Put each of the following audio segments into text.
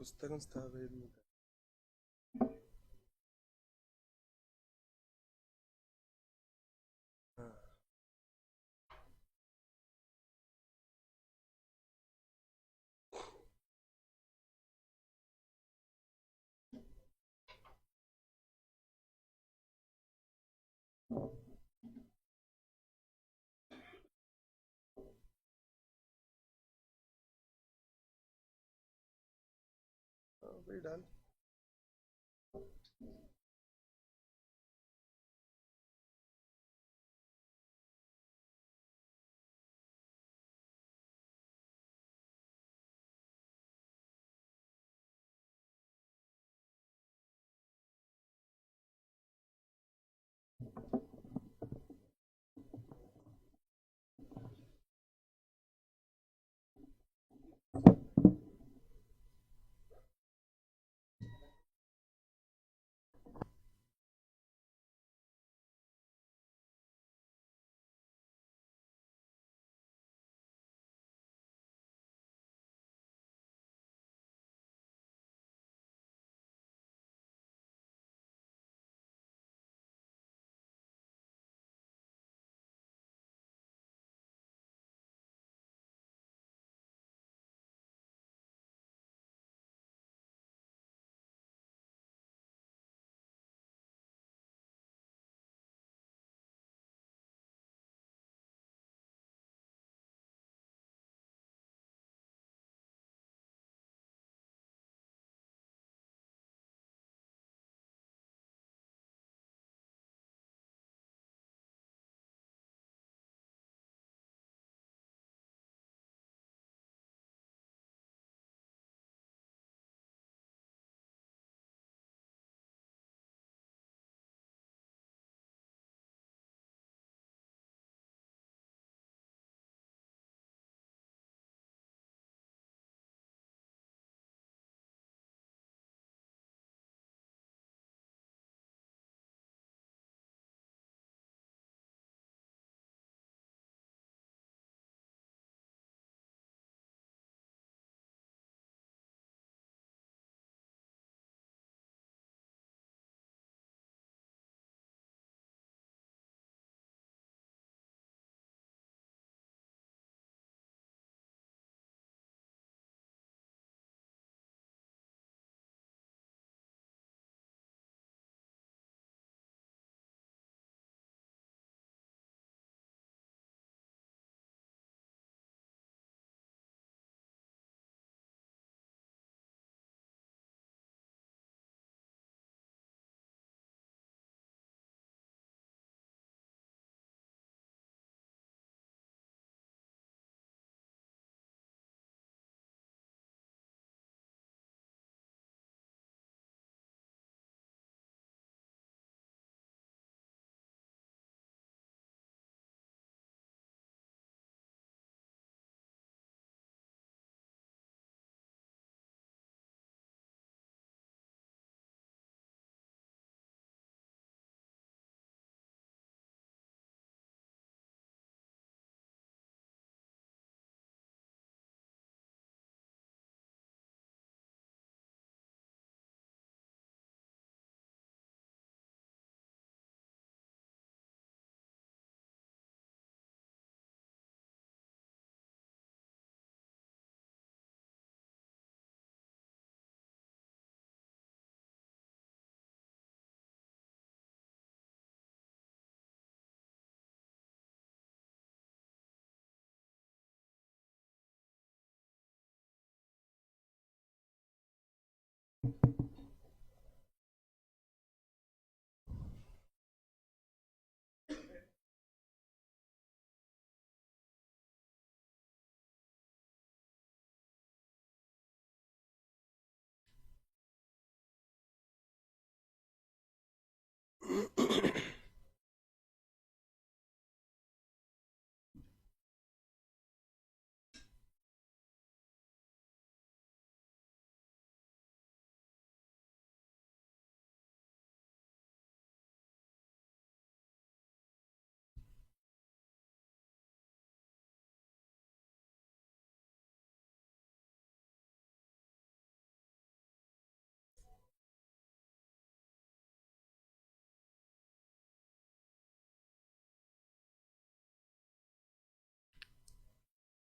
पुस्तकं स्थापयितुं वही डाल।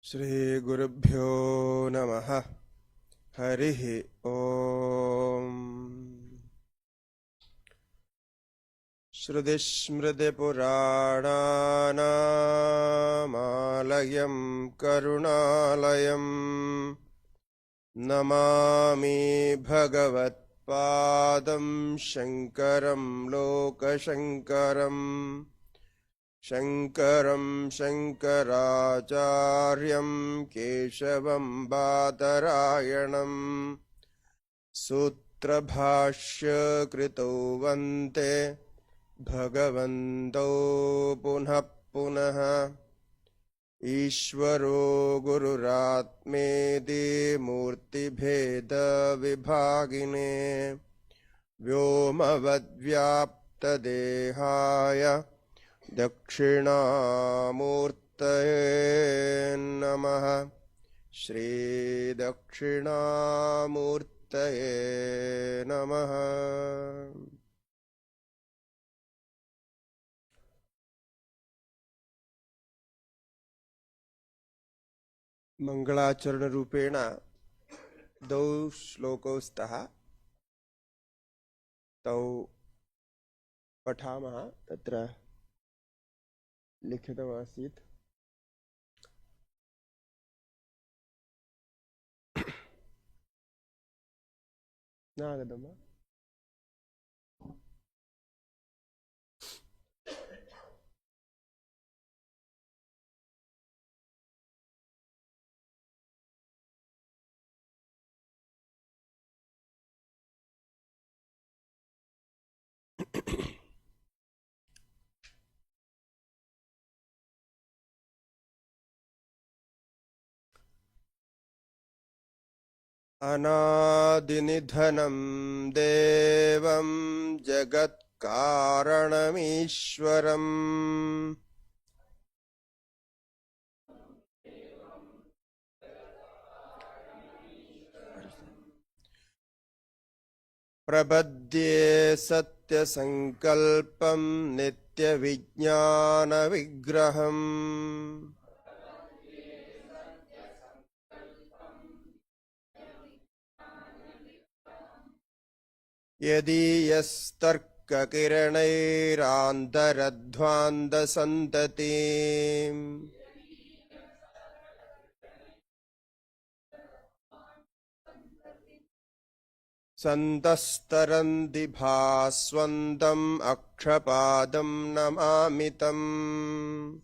श्रीगुरुभ्यो नमः। हरिः ओम्। श्रुतिस्मृतिपुराणानामालयं करुणालयं नमामि भगवत्पादं शङ्करं लोकशङ्करम्। शङ्करं शङ्कराचार्यं केशवं बादरायणम् सूत्रभाष्यकृतो वन्ते भगवन्तौ पुनः पुनः। ईश्वरो गुरुरात्मेति मूर्तिभेदविभागिने व्योमवद्व्याप्तदेहाय दक्षिणामूर्तये नमः। श्रीदक्षिणामूर्तये नमः। मंगलाचरण रूपेण द्वौ श्लोकौ स्तः, तौ पठामः। तत्र लिखितमासीत् नागतं वा? अनादिनिधनं देवं जगत्कारणमीश्वरम् प्रपद्ये सत्यसङ्कल्पं नित्यविज्ञानविग्रहम्। यदीयस्तर्ककिरणैरान्तरध्वान्तसन्ततिम् सन्तस्तरन्ति भास्वन्तम् अक्षपादं नमामि तम्।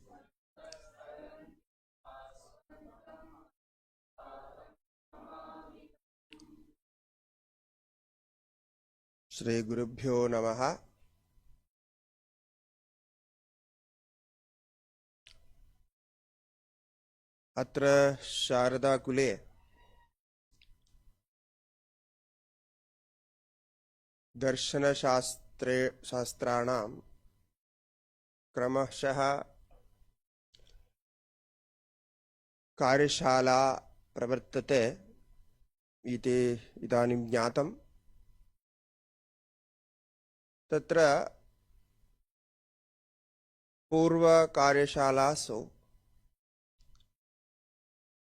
श्रीगुरुभ्यो नमः। अत्र शारदाकुले शास्त्राणां क्रमशः कार्यशाला प्रवर्तते इति इदानीं ज्ञातं। तत्र पूर्वकार्यशालासु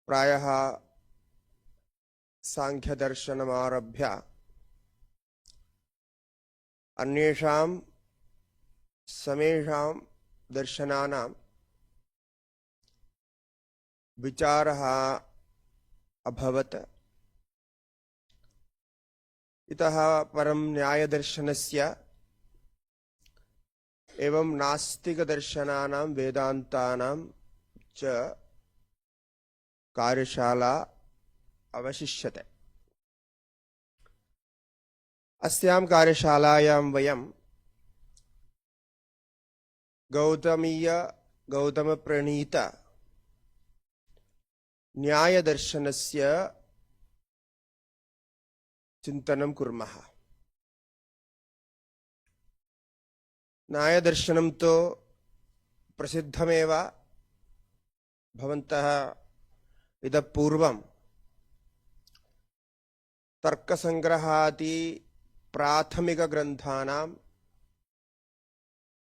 प्रायः सांख्यदर्शनमारभ्य अन्येषां समेषां दर्शनानां विचारः अभवत्। इतः परं न्यायदर्शनस्य एवं नास्तिकदर्शनानां वेदान्तानां च कार्यशाला अवशिष्यते। अस्यां कार्यशालायां वयं गौतमप्रणीत न्यायदर्शनस्य चिन्तनं कुर्मः। न्यायदर्शनं तो प्रसिद्धमेव। भवन्तः इतः पूर्वं तर्कसंग्रहादि प्राथमिकग्रन्थानाम्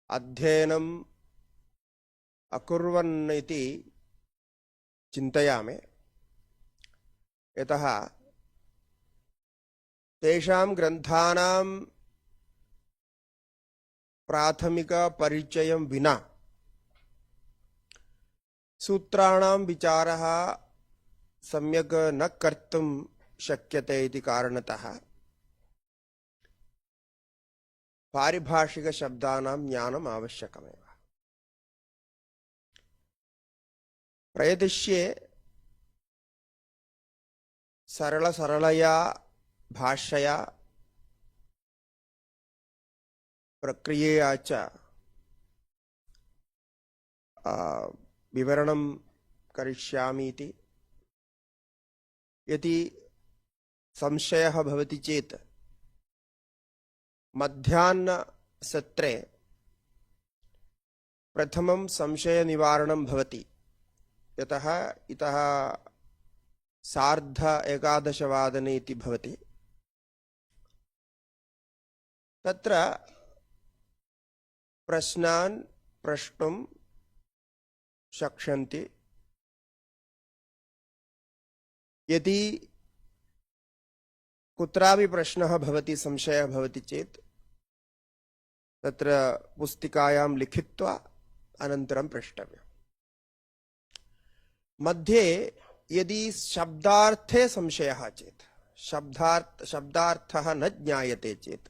अध्ययनम् अकुर्वन् इति चिन्तयामि, यतः तेषां ग्रन्थानां प्राथमिकपरिचयं विना सूत्राणां विचारः सम्यक् न कर्तुं शक्यते इति कारणतः पारिभाषिकशब्दानां ज्ञानम् आवश्यकमेव। प्रयतिष्ये सरलया भाषया प्रक्रियया च विवरणं करिष्यामि इति। यदि संशयः भवति चेत् मध्याह्नसत्रे प्रथमं संशयनिवारणं भवति, यतः इतः 11:30 इति भवति। तत्र प्रश्नान् प्रष्टुं शक्ष्यन्ति। यदि कुत्रापि प्रश्नः भवति, संशयः भवति चेत् तत्र पुस्तिकायां लिखित्वा अनन्तरं प्रष्टव्यम्। मध्ये यदि शब्दार्थे संशयः चेत्, शब्दार्थः न ज्ञायते चेत्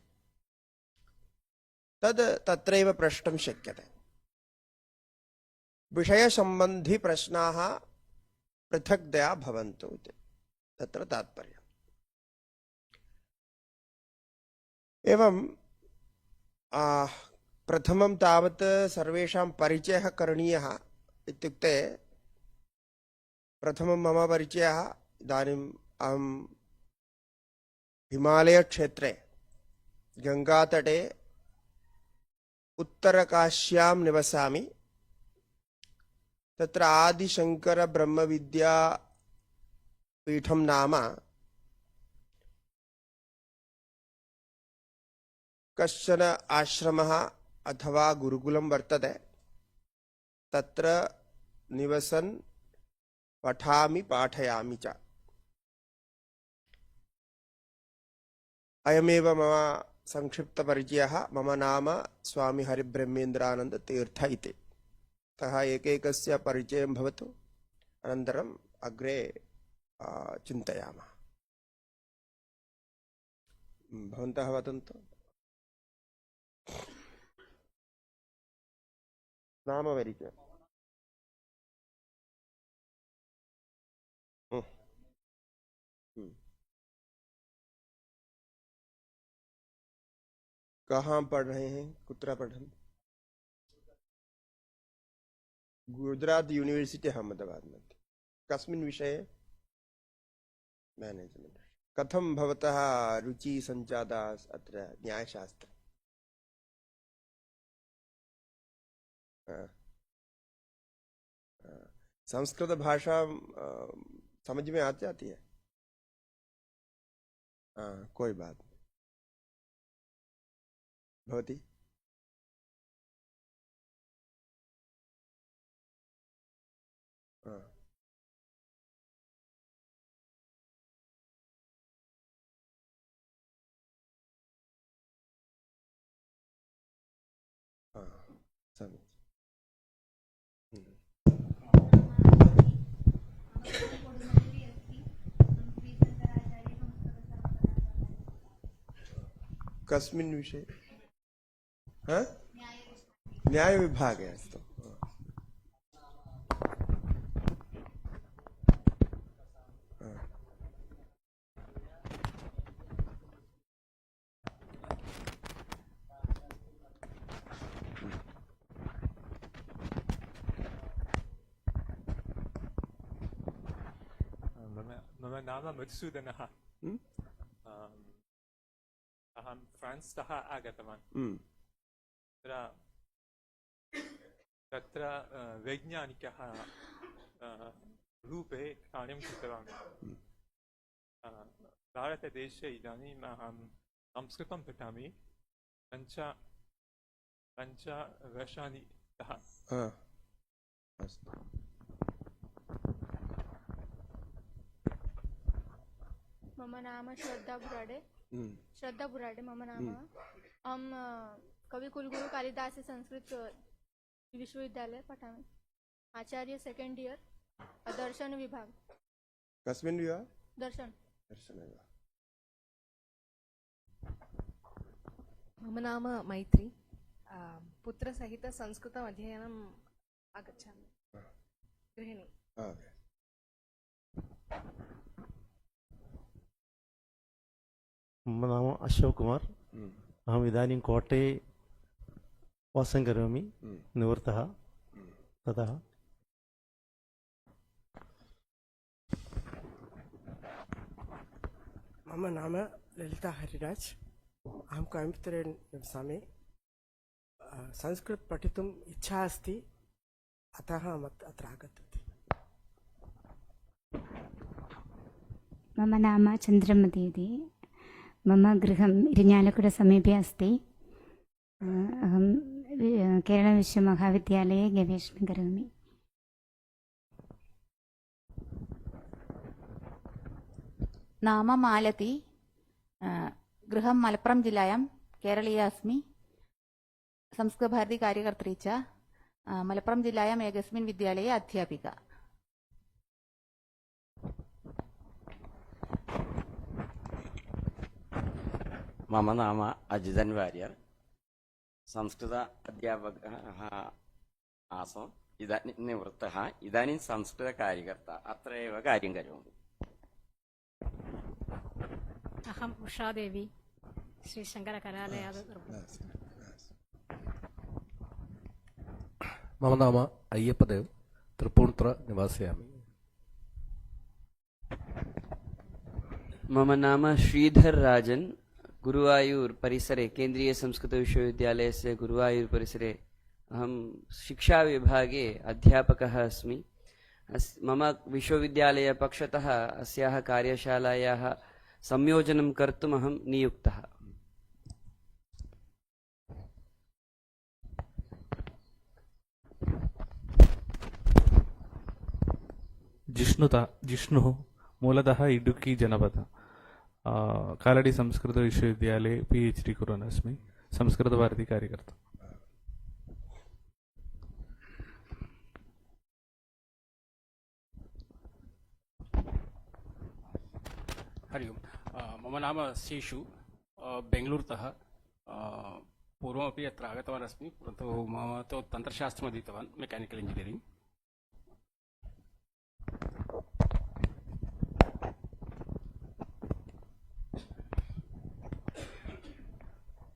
तत्रैव प्रष्टुं शक्यते। विषयसम्बन्धी प्रश्नाः पृथक्तया भवन्तु इति तत्र तात्पर्यम्। एवं प्रथमं तावत् सर्वेषां परिचयः करणीयः। इत्युक्ते प्रथमं मम परिचयः, इदानीम् अहं हिमालयक्षेत्रे गङ्गातटे उत्तरकाश्यां निवसामि। तत्र आदिशङ्करब्रह्मविद्यापीठं नाम कश्चन आश्रमः अथवा गुरुकुलं वर्तते। तत्र निवसन् पठामि पाठयामि च। अयमेव मम संक्षिप्तपरिचयः। मम नाम स्वामी हरिब्रह्मेन्द्रानन्द तीर्थ इति। अतः एकैकस्य परिचयं भवतु, अनन्तरम् अग्रे चिन्तयामः। भवन्तः वदन्तु। नामपरिचयः। कहाँ पढ़ रहे हैं, कुत्र पठन्? गुजरात यूनिवर्सिटी अहमदाबाद मध्ये। कस्मिन् विषये? मैनेजमेंट। कथं भवतः रुचि सञ्जाता अत्र न्यायशास्त्रे? संस्कृत भाषा समझ में आ जाती है? कोई बात नहीं। भवती? समझ। कस्मिन् विषये? न्यायविभागे अस्तु। मम नाम मधुसूदनः। अहं फ्रान्स्तः आगतवान्। तत्र वैज्ञानिकः रूपे कार्यं कृतवान्। भारतदेशे इदानीम् अहं संस्कृतं पठामि। पञ्चवर्षाणि तः। मम नाम श्रद्धा बुराडे। श्रद्धा बुराडे मम नाम। अहं कविकुलगुरु कालिदास संस्कृत विश्वविद्यालये पठामि। आचार्य सेकेंड इयर, दर्शन विभाग। कस्मिन् विभागे? दर्शन। दर्शनविभागे। मम नाम मैत्री। पुत्रसहित संस्कृतम् अध्ययनम् आगच्छामि। गृहिणी। मम नाम अशोक कुमार। अहम् इदानीं कोटे वासं करोमि, निवृत्तः ततः। मम नाम ललिता हरिराज। अहं कोयम्बत्तूरे निवसामि। संस्कृत पठितुम् इच्छा अस्ति, अतः अत्र आगतवती। मम नाम चन्द्रमती इति। मम गृहम् इरिञ्जालकुडसमीपे अस्ति। अहं केरळविश्वमहाविद्यालये गवेषणं करोमि। नाम मालती। गृहं मलप्पुरम जिल्लायां केरळीया अस्मि। संस्कृतभारती कार्यकर्त्री च। मलप्पुरम जिल्लायाम् एकस्मिन् विद्यालये अध्यापिका। मम नाम अजितन् वार्यर्। संस्कृत अध्यापकः आसम्, इदानीं निवृत्तः। इदानीं संस्कृतकार्यकर्ता, अत्र एव कार्यं करोमि। अहम् उषादेवी, श्रीशङ्करकलालयात्। मम नाम अय्यप्पदेव, त्रिपूर्णितुर निवासयामि। मम नाम श्रीधर राजन्। गुरुवायूर परिसरे केन्द्रीय संस्कृत विश्वविद्यालयस्य गुरुवायूर परिसरे अहं शिक्षा विभागे अध्यापकः अस्मि। मम विश्वविद्यालय पक्षतः अस्याः कार्यशालायाः संयोजनं कर्तुम् अहं नियुक्तः। जिष्णुः मूलतः इडुक्की जनपद। कालडी संस्कृत विश्वविद्यालये PhD कुर्वन् अस्मि। संस्कृतभारती कार्यकर्ता। हरि ओम्। मम नाम शेषु, बेङ्गलूरुतः। पूर्वमपि अत्र आगतवान् अस्मि, परन्तु मम तु तन्त्रशास्त्रम् अधीतवान्, मेकानिकल् इंजिनियरिङ्ग्।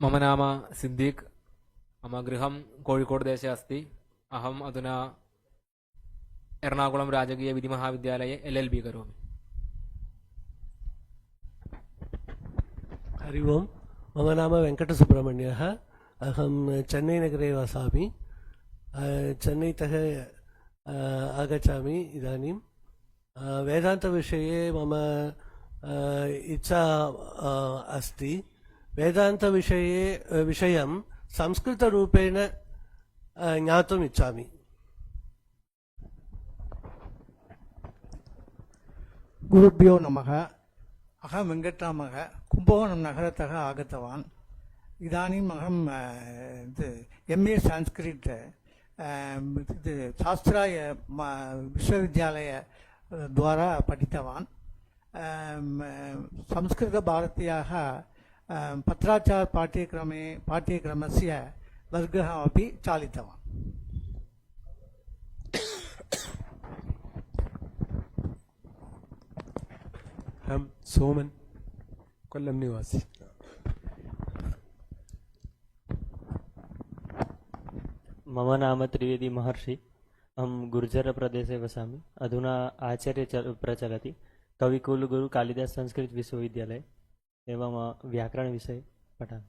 मम नाम सिद्दीक्। मम गृहं कोळिकोड् देशे अस्ति। अहम् अधुना एर्नाकुलं राजकीयविधिमहाविद्यालये LLB करोमि। हरि ओम्। मम नाम वेङ्कटसुब्रह्मण्यः। अहं चेन्नैनगरे वसामि। चेन्नैतः आगच्छामि इदानीं। वेदान्तविषये मम इच्छा अस्ति। वेदान्तविषयं संस्कृतरूपेण ज्ञातुम् इच्छामि। गुरुभ्यो नमः। अहं वेङ्कटरामः, कुम्भकोणं नगरतः आगतवान्। इदानीम् अहं MA संस्कृत शास्त्राय विश्वविद्यालय द्वारा पठितवान्। संस्कृतभारत्याः पत्राचार पाठ्यक्रमस्य वर्गः अपि चालितवान्। अहं सोमन्, कोल्लं निवासी। मम नाम त्रिवेदी महर्षि। अहं गुर्जरप्रदेशे वसामि। अधुना आचार्य प्रचलति कविकुलगुरु कालिदास संस्कृत विश्वविद्यालये एवं व्याकरणविषये पठामि।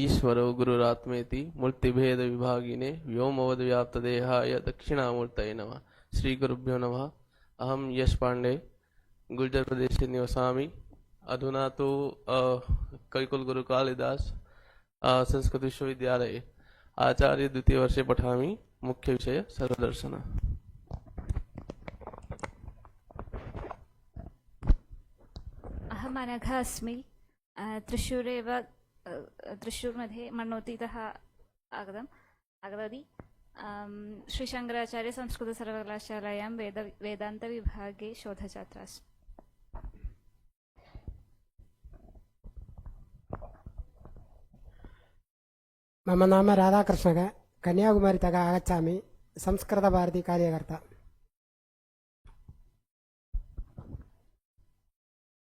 ईश्वरो गुरुरात्मेति मूर्तिभेद विभागिने व्योमवद्व्याप्तदेहाय दक्षिणामूर्तये नमः। श्री गुरुभ्यो नमः। अहं यश पांडे, गुर्जर प्रदेशे निवसामि। अधुना तो कविकुलगुरु कालिदास संस्कृत विश्वविद्यालये आचार्य द्वितीय वर्षे पठामि। मुख्य विषय सर्वदर्शन। अनघा अस्मि त्रिशूरेव त्रिशूर्मध्ये मण्णोतीतः आगतवती श्रीशङ्कराचार्य संस्कृतसर्वकलाशालायां वेदान्तविभागे शोधछात्रा अस्मि। मम नाम राधाकृष्णः, कन्याकुमारीतः आगच्छामि, संस्कृतभारती कार्यकर्ता।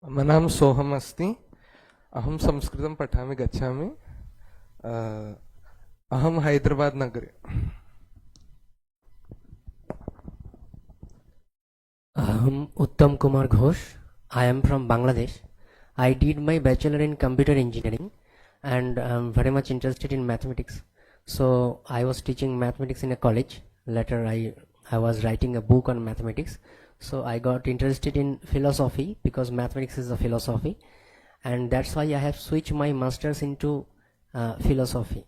मम नाम सोहम अस्ति, अहं संस्कृतं पठामि गच्छामि, अहं हैदराबाद नगरे। अहम उत्तम Kumar Ghosh, I am from Bangladesh. I did my bachelor in computer engineering and I am very much interested in mathematics. So I was teaching mathematics in a college. Later I was writing a book on mathematics. So I got interested in philosophy because mathematics is a philosophy, and that's why I have switched my masters into philosophy.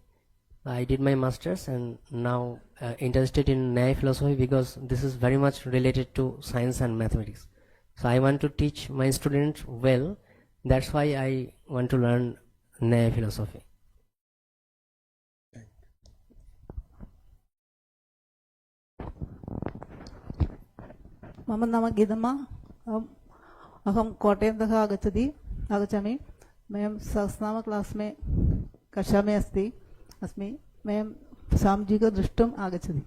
I did my masters and now interested in Nyaya philosophy because this is very much related to science and mathematics. So I want to teach my students well. That's why I want to learn Nyaya philosophy. मम नाम गीतम्मा, अहम कोटयन्तः आगच्छामि। मयं सहस्रनाम class में कक्षा में अस्मि। मयं सामाजिक दृष्टुम् आगच्छति।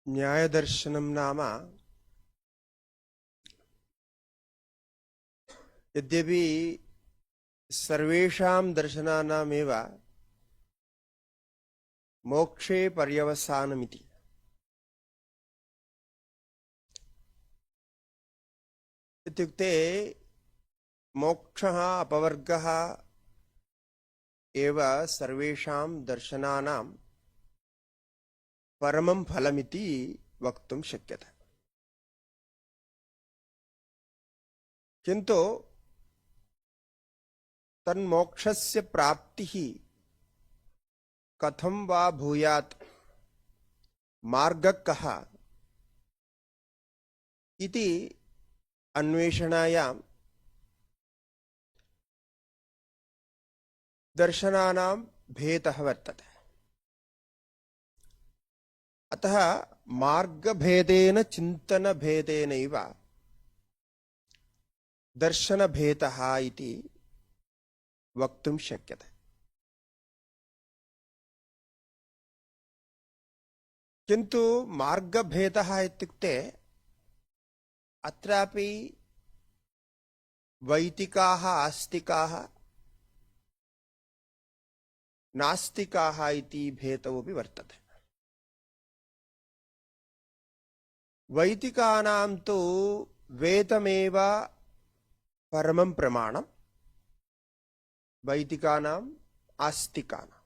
न्यायदर्शनं नाम यद्यपि सर्वेषां दर्शनानामेव मोक्षे पर्यवसानमिति, इत्युक्ते मोक्षः अपवर्गः एव सर्वेषां दर्शनानां परमं फलमिति वक्तुं शक्यते। किन्तु तन्मोक्षस्य प्राप्तिः कथं वा भूयात्, मार्गः कः इति अन्वेषणायां दर्शनानां भेदः वर्तते। अतः मार्गभेदेन चिन्तनभेदेनैव दर्शनभेदः इति वक्तुं शक्यते। किन्तु मार्गभेदः इत्युक्ते अत्रापि वैदिकाः, आस्तिकाः, नास्तिकाः इति भेदोऽपि वर्तते। वैदिकानां तु वेदमेव परमं प्रमाणं, वैदिकानाम् आस्तिकानां।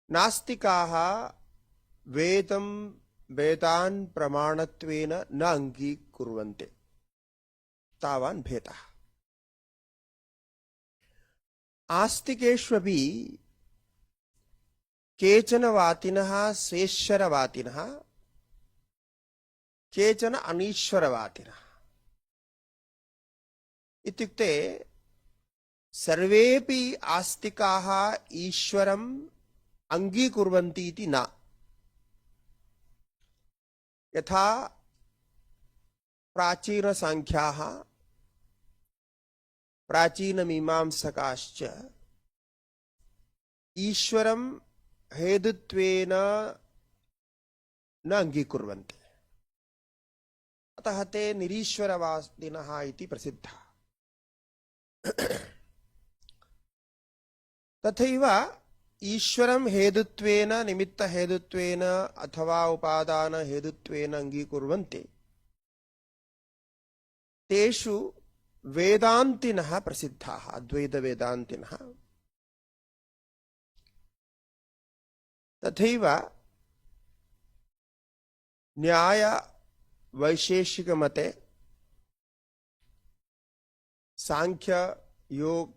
नास्तिकाः वेदान् प्रमाणत्वेन न अङ्गीकुर्वन्ति, तावान् भेदः। आस्तिकेष्वपि केचन वातिनः स्वेश्वरवातिनः, केचन अनीश्वरवातिनः। इत्युक्ते सर्वेपि आस्तिकाः ईश्वरम् अङ्गीकुर्वन्ति इति न। यथा प्राचीनसाङ्ख्याः, प्राचीनमीमांसकाश्च ईश्वरं हेतुत्वेन न अङ्गीकुर्वन्ति, अतः ते निरीश्वरवादिनः इति प्रसिद्धः। तथैव ईश्वरं हेतुत्वेन, निमित्तहेतुत्वेन अथवा उपादानहेतुत्वेन अङ्गीकुर्वन्ति, तेषु वेदान्तिनः प्रसिद्धाः, अद्वैतवेदान्तिनः। तथैव न्याय वैशेषिक मते सांख्य योग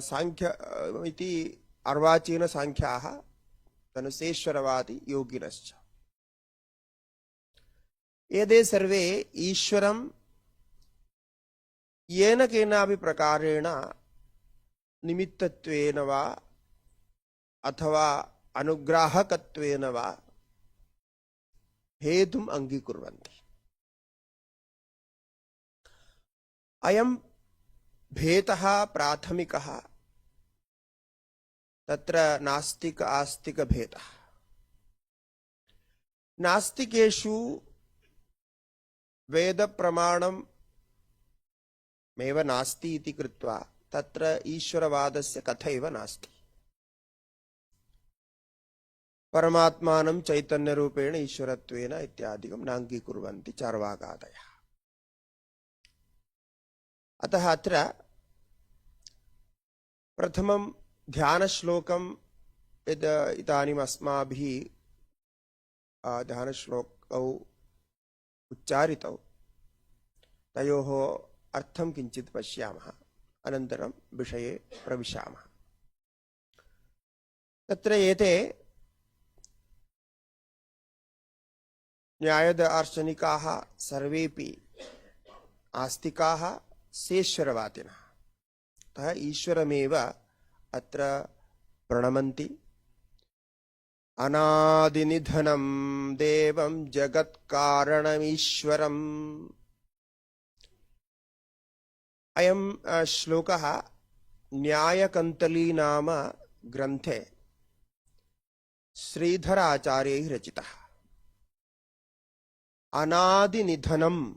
सांख्य इति अर्वाचीन सांख्याः तनुसेश्वरवादी योगिनश्च एते सर्वे ईश्वरं येन केनापि प्रकारेण निमित्तत्वेन वा अथवा अनुग्राहकत्वेन वा हेतुम् अङ्गीकुर्वन्ति। अयं भेदः प्राथमिकः, तत्र नास्तिक आस्तिक भेदः। नास्तिकेषु वेद प्रमाणम् एव नास्ति इति कृत्वा तत्र ईश्वरवादस्य कथैव नास्ति। परमात्मानं चैतन्यरूपेण ईश्वरत्वेन इत्यादिकं नाङ्गीकुर्वन्ति चार्वाकादयः। अतः अत्र प्रथमं ध्यानश्लोकं यद् इदानीम् अस्माभिः ध्यानश्लोकौ उच्चारितौ तयोः अर्थं किञ्चित् पश्यामः, अनन्तरं विषये प्रविशामः। तत्र एते न्यायदार्शनिकाः सर्वेपि आस्तिकाः सेश्वरवादिनः, अतः ईश्वरमेव अत्र प्रणमन्ति। अनादिनिधनं देवं जगत्कारणमीश्वरम्। अयं श्लोकः न्यायकन्तली नाम ग्रन्थे श्रीधराचार्यैः रचितः। अनादिनिधनम्,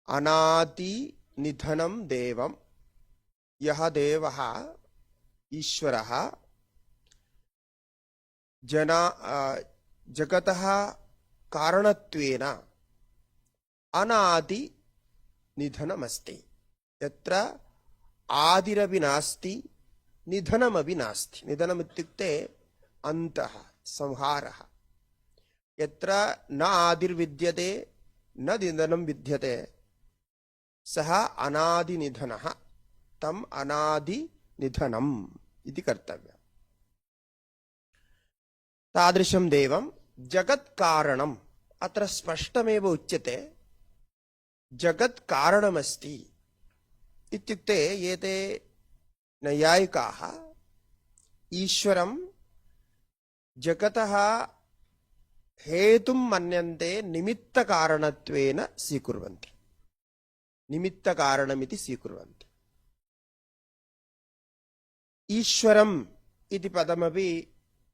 अनादिनिधनं देवं, यः देवः ईश्वरः जगतः कारणत्वेन अनादि निधनमस्ति। यत्र आदिरपि नास्ति निधनमपि नास्ति। निधनम् इत्युक्ते अन्तः, संहारः। यत्र न आदिर्विद्यते न निधनं विद्यते सः अनादिनिधनः, तम् अनादिनिधनम् इति कर्तव्यम्। तादृशं देवं जगत्कारणम्, अत्र स्पष्टमेव उच्यते जगत्कारणमस्ति इत्युक्ते एते नैयायिकाः ईश्वरं जगतः हेतुं मन्यन्ते, निमित्तकारणत्वेन स्वीकुर्वन्ति, निमित्तकारणमिति स्वीकुर्वन्ति। ईश्वरम् इति पदमपि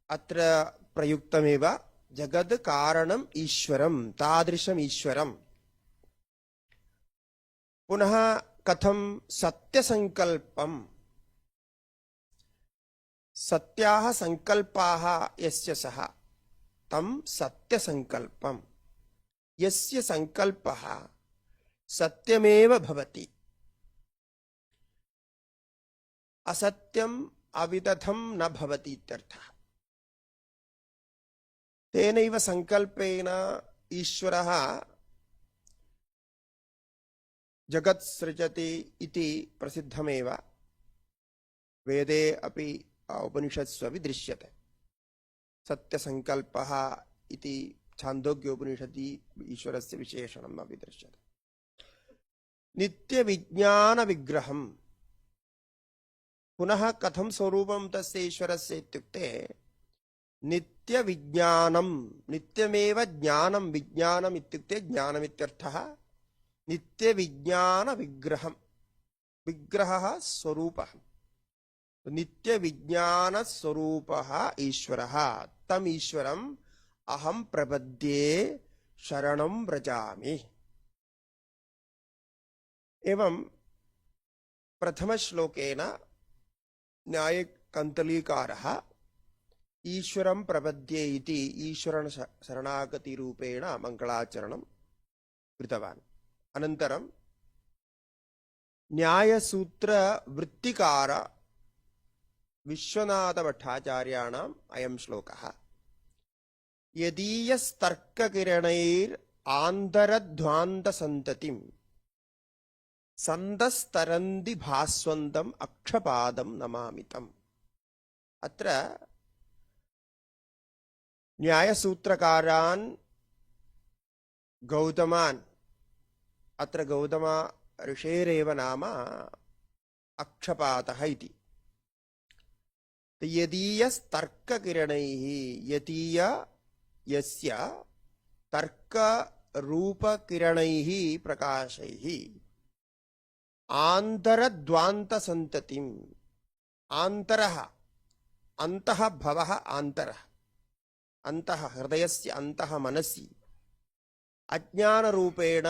अत्र प्रयुक्तमेव। जगत् कारणम् ईश्वरं, तादृशम् ईश्वरम्। पुनः कथं सत्यसङ्कल्पम्, सत्याः सङ्कल्पाः यस्य सः तं सत्यसङ्कल्पम्। यस्य सङ्कल्पः सत्यमेव भवति, असत्यम् अविदथं न भवति इत्यर्थः। तेनैव सङ्कल्पेन ईश्वरः जगत् सृजति इति प्रसिद्धमेव। वेदे अपि उपनिषत्सु अपि दृश्यते। सत्यसङ्कल्पः इति छान्दोग्योपनिषदि ईश्वरस्य विशेषणम् अपि दृश्यते। नित्यविज्ञानविग्रहं, पुनः कथं स्वरूपं तस्य ईश्वरस्य इत्युक्ते नित्यविज्ञानं, नित्यमेव ज्ञानं, विज्ञानम् इत्युक्ते ज्ञानमित्यर्थः। नित्यविज्ञानविग्रहं, विग्रहः स्वरूपः, नित्यविज्ञानस्वरूपः ईश्वरः। तम् ईश्वरम् अहं प्रपद्ये, शरणं व्रजामि। एवं प्रथमश्लोकेन न्यायकन्तलीकारः ईश्वरं प्रपद्ये इति ईश्वरं शरणागतिरूपेण मङ्गलाचरणं कृतवान्। अनन्तरं न्यायसूत्रवृत्तिकार विश्वनाथभट्टाचार्याणाम् अयं श्लोकः। यदीयस्तर्ककिरणैर् आन्तरध्वान्तसन्ततिं सन्दस्तरन्ति भास्वन्तम् अक्षपादं नमामितम्। अत्र न्यायसूत्रकारान् गौतमान्, अत्र गौतम ऋषेरेव नाम अक्षपातः इति। यदीयस्तर्ककिरणैः, यदीय यस्य तर्करूपकिरणैः प्रकाशैः आन्तरद्वान्तसन्ततिम्, आन्तरः अन्तः भवः आन्तरः, अन्तः हृदयस्य अन्तः मनसि अज्ञानरूपेण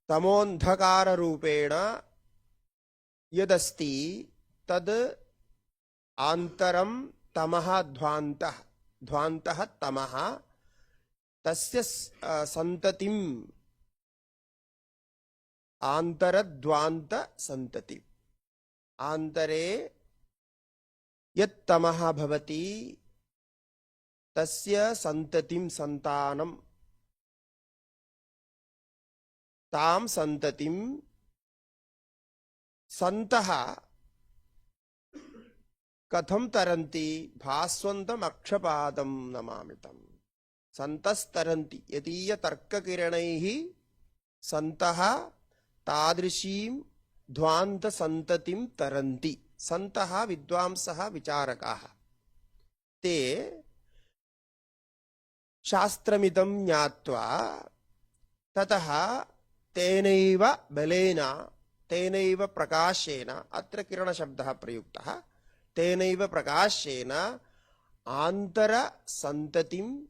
तमोन्धकाररूपेण यदस्ति तद् आन्तरं तमः ध्वान्तः, ध्वान्तः तमः, तस्य सन्ततिम् आन्तरध्वान्तसन्तति, आन्तरे यत्तमः भवति तस्य सन्ततिं, सन्तानं, तां सन्ततिं सन्तः कथं तरन्ति? भास्वन्तम् अक्षपादं नमामितम्। सन्तस्तरन्ति, यदीय तर्ककिरणैः सन्तः तादृशीं ध्वान्तसन्ततिं तरन्ति। सन्तः विद्वांसः विचारकाः, ते शास्त्रमिदं ज्ञात्वा ततः तेनैव बलेन, तेनैव प्रकाशेन, अत्र किरणशब्दः प्रयुक्तः, तेनैव प्रकाशेन आन्तरसन्ततिं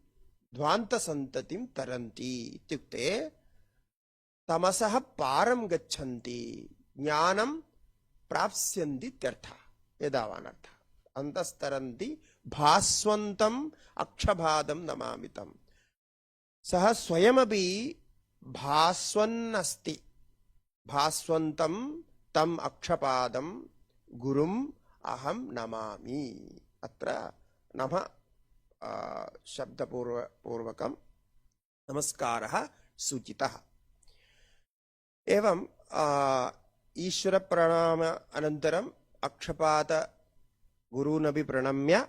ध्वान्तसन्ततिं तरन्ति इत्युक्ते तमसः पारं गच्छन्ति, ज्ञानं प्राप्स्यन्ति इत्यर्थः, एतावानर्थः। अन्तस्तरन्ति भास्वन्तम् अक्षपादं नमामितम्। सः स्वयमपि भास्वन्नस्ति, भास्वन्तं तम् अक्षपादं गुरुम् अहं नमामि। अत्र नमः शब्दपूर्वकं नमस्कारः सूचितः। एवं ईश्वरप्रणाम अनन्तरम् अक्षपात गुरूनपि प्रणम्य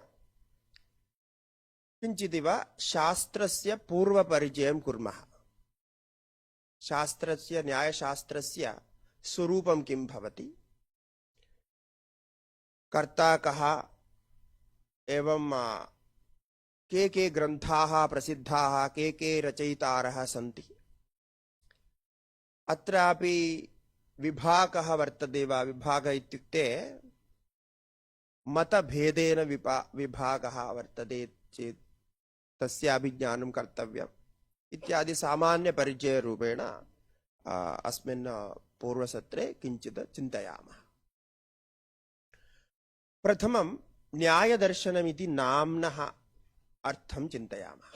किञ्चिदिव शास्त्रस्य पूर्वपरिचयं कुर्मः। शास्त्रस्य, न्यायशास्त्रस्य स्वरूपं किं भवति, कर्ता कः, एवं के ग्रन्थाः प्रसिद्धाः, के रचयितारः सन्ति। अत्रापि विभागः वर्तते वा? विभागः इत्युक्ते मतभेदेन विभागः वर्तते चेत् तस्यापि ज्ञानं कर्तव्यम् इत्यादि सामान्यपरिचयरूपेण अस्मिन् पूर्वसत्रे किञ्चित् चिन्तयामः। प्रथमं न्यायदर्शनमिति नाम्नः अर्थं चिन्तयामः।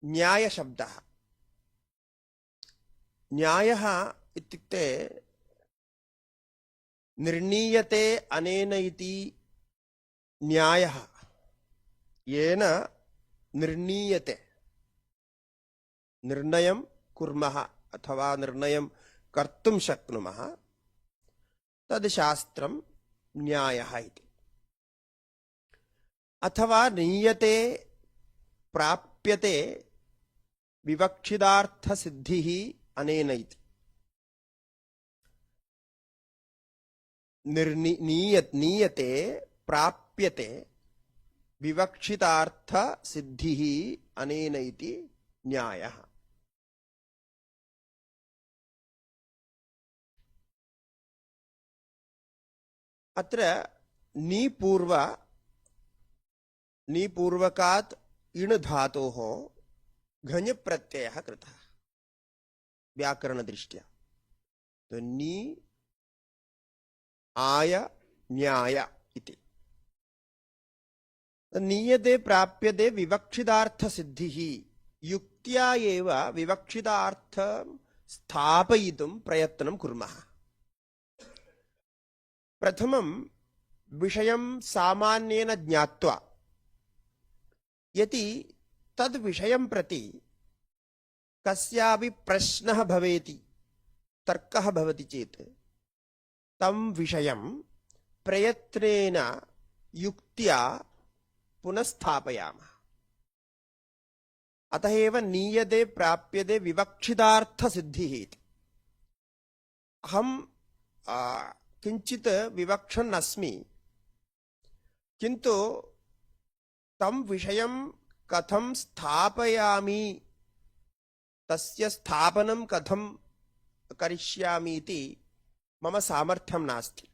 न्यायशब्दः, न्यायः इत्युक्ते निर्णीयते अनेन इति न्यायः, येन निर्णीयते, निर्णयं कुर्मः अथवा निर्णयं कर्तुं शक्नुमः, तद् शास्त्रं न्यायः इति। अथवा नीयते, प्राप्यते, विवक्षितार्थसिद्धिः अनेन इति। नीयते, प्राप्यते, विवक्षितार्थसिद्धिः अनेन इति न्यायः। अत्र नीपूर्वकात् इण् धातोः घञ् प्रत्ययः कृतः व्याकरणदृष्ट्या। तो नी आय न्याय इति। नीयते, प्राप्यते, विवक्षितार्थसिद्धिः, युक्त्या एव विवक्षितार्थं स्थापयितुं प्रयत्नं कुर्मः। प्रथमं विषयं सामान्येन ज्ञात्वा यदि तद् विषयं प्रति कस्यापि प्रश्नः भवेति, तर्कः भवति चेत् तं विषयं प्रयत्नेन युक्त्या पुनस्थापयामः। अतः एव नीयते प्राप्यते विवक्षितार्थसिद्धिः इति। अहं किञ्चित् विवक्षन् अस्मि, किन्तु तं विषयं कथं स्थापयामि, तस्य स्थापनं कथं करिष्यामि इति मम सामर्थ्यं नास्ति।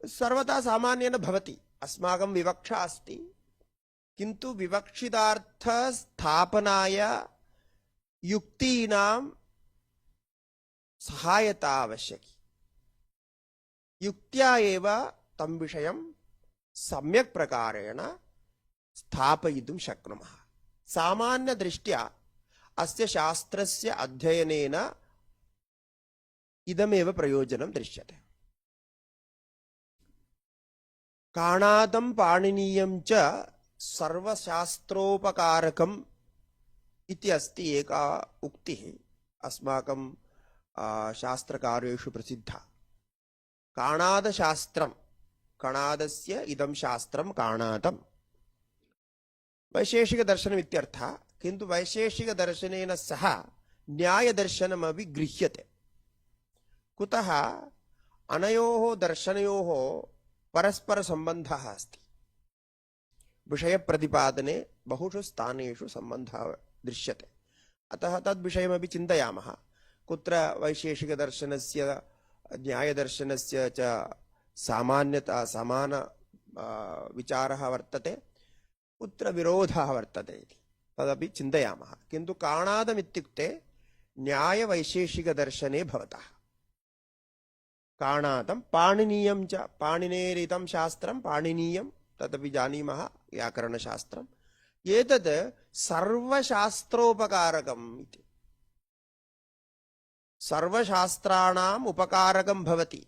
सर्वदा सामान्येन भवति, अस्माकं विवक्षा अस्ति, किन्तु विवक्षितार्थस्थापनाय युक्तीनां सहायता आवश्यकी। युक्त्या एव तं विषयं सम्यक् प्रकारेण स्थापयितुं शक्नुमः। सामान्यदृष्ट्या अस्य शास्त्रस्य अध्ययनेन इदमेव प्रयोजनं दृश्यते। काणादं पाणिनीयं च सर्वशास्त्रोपकारकम् इति अस्ति एका उक्तिः अस्माकं शास्त्रकारेषु प्रसिद्धा। काणादशास्त्रं, कणादस्य इदं शास्त्रं काणादम्। वैशेषिकदर्शनम् इत्यर्थः, किन्तु वैशेषिकदर्शनेन सह न्यायदर्शनमपि गृह्यते। कुतः? अनयोः दर्शनयोः परस्परसम्बन्धः अस्ति। विषयप्रतिपादने बहुषु स्थानेषु सम्बन्धः दृश्यते। अतः तद्विषयमपि चिन्तयामः। कुत्र वैशेषिकदर्शनस्य न्यायदर्शनस्य च सामान्यता समान विचारः वर्तते, कुत्र विरोधः वर्तते इति तदपि चिन्तयामः। किन्तु काणादमित्युक्ते न्यायवैशेषिकदर्शने भवतः काणादं पाणिनीयं च, पाणिनेरितं शास्त्रं पाणिनीयं, तदपि जानीमः, व्याकरणशास्त्रम्। एतद् सर्वशास्त्रोपकारकम् इति। सर्वशास्त्राणाम् उपकारकं भवति।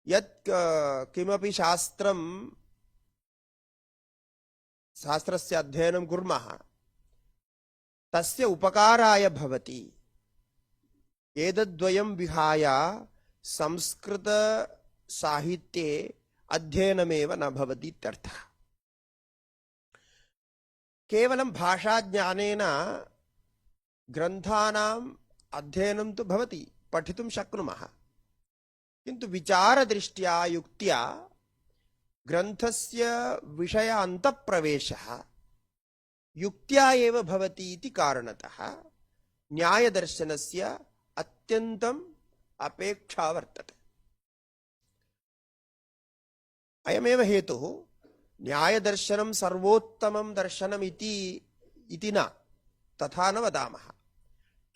यत् किमपि शास्त्रस्य अध्ययनं कुर्मः तस्य उपकाराय भवति। एतद्द्वयं विहाय संस्कृतसाहित्ये अध्ययनमेव न भवति इत्यर्थः। केवलं भाषाज्ञानेन ग्रन्थानाम् अध्ययनं तु भवति, पठितुं शक्नुमः, किन्तु विचारदृष्ट्या युक्त्या ग्रन्थस्य विषय अन्तःप्रवेशः युक्त्या एव भवति इति कारणतः न्यायदर्शनस्य अत्यन्तम् अपेक्षा वर्तते। अयमेव हेतुः न्यायदर्शनं सर्वोत्तमं दर्शनम् इति न, तथा न वदामः,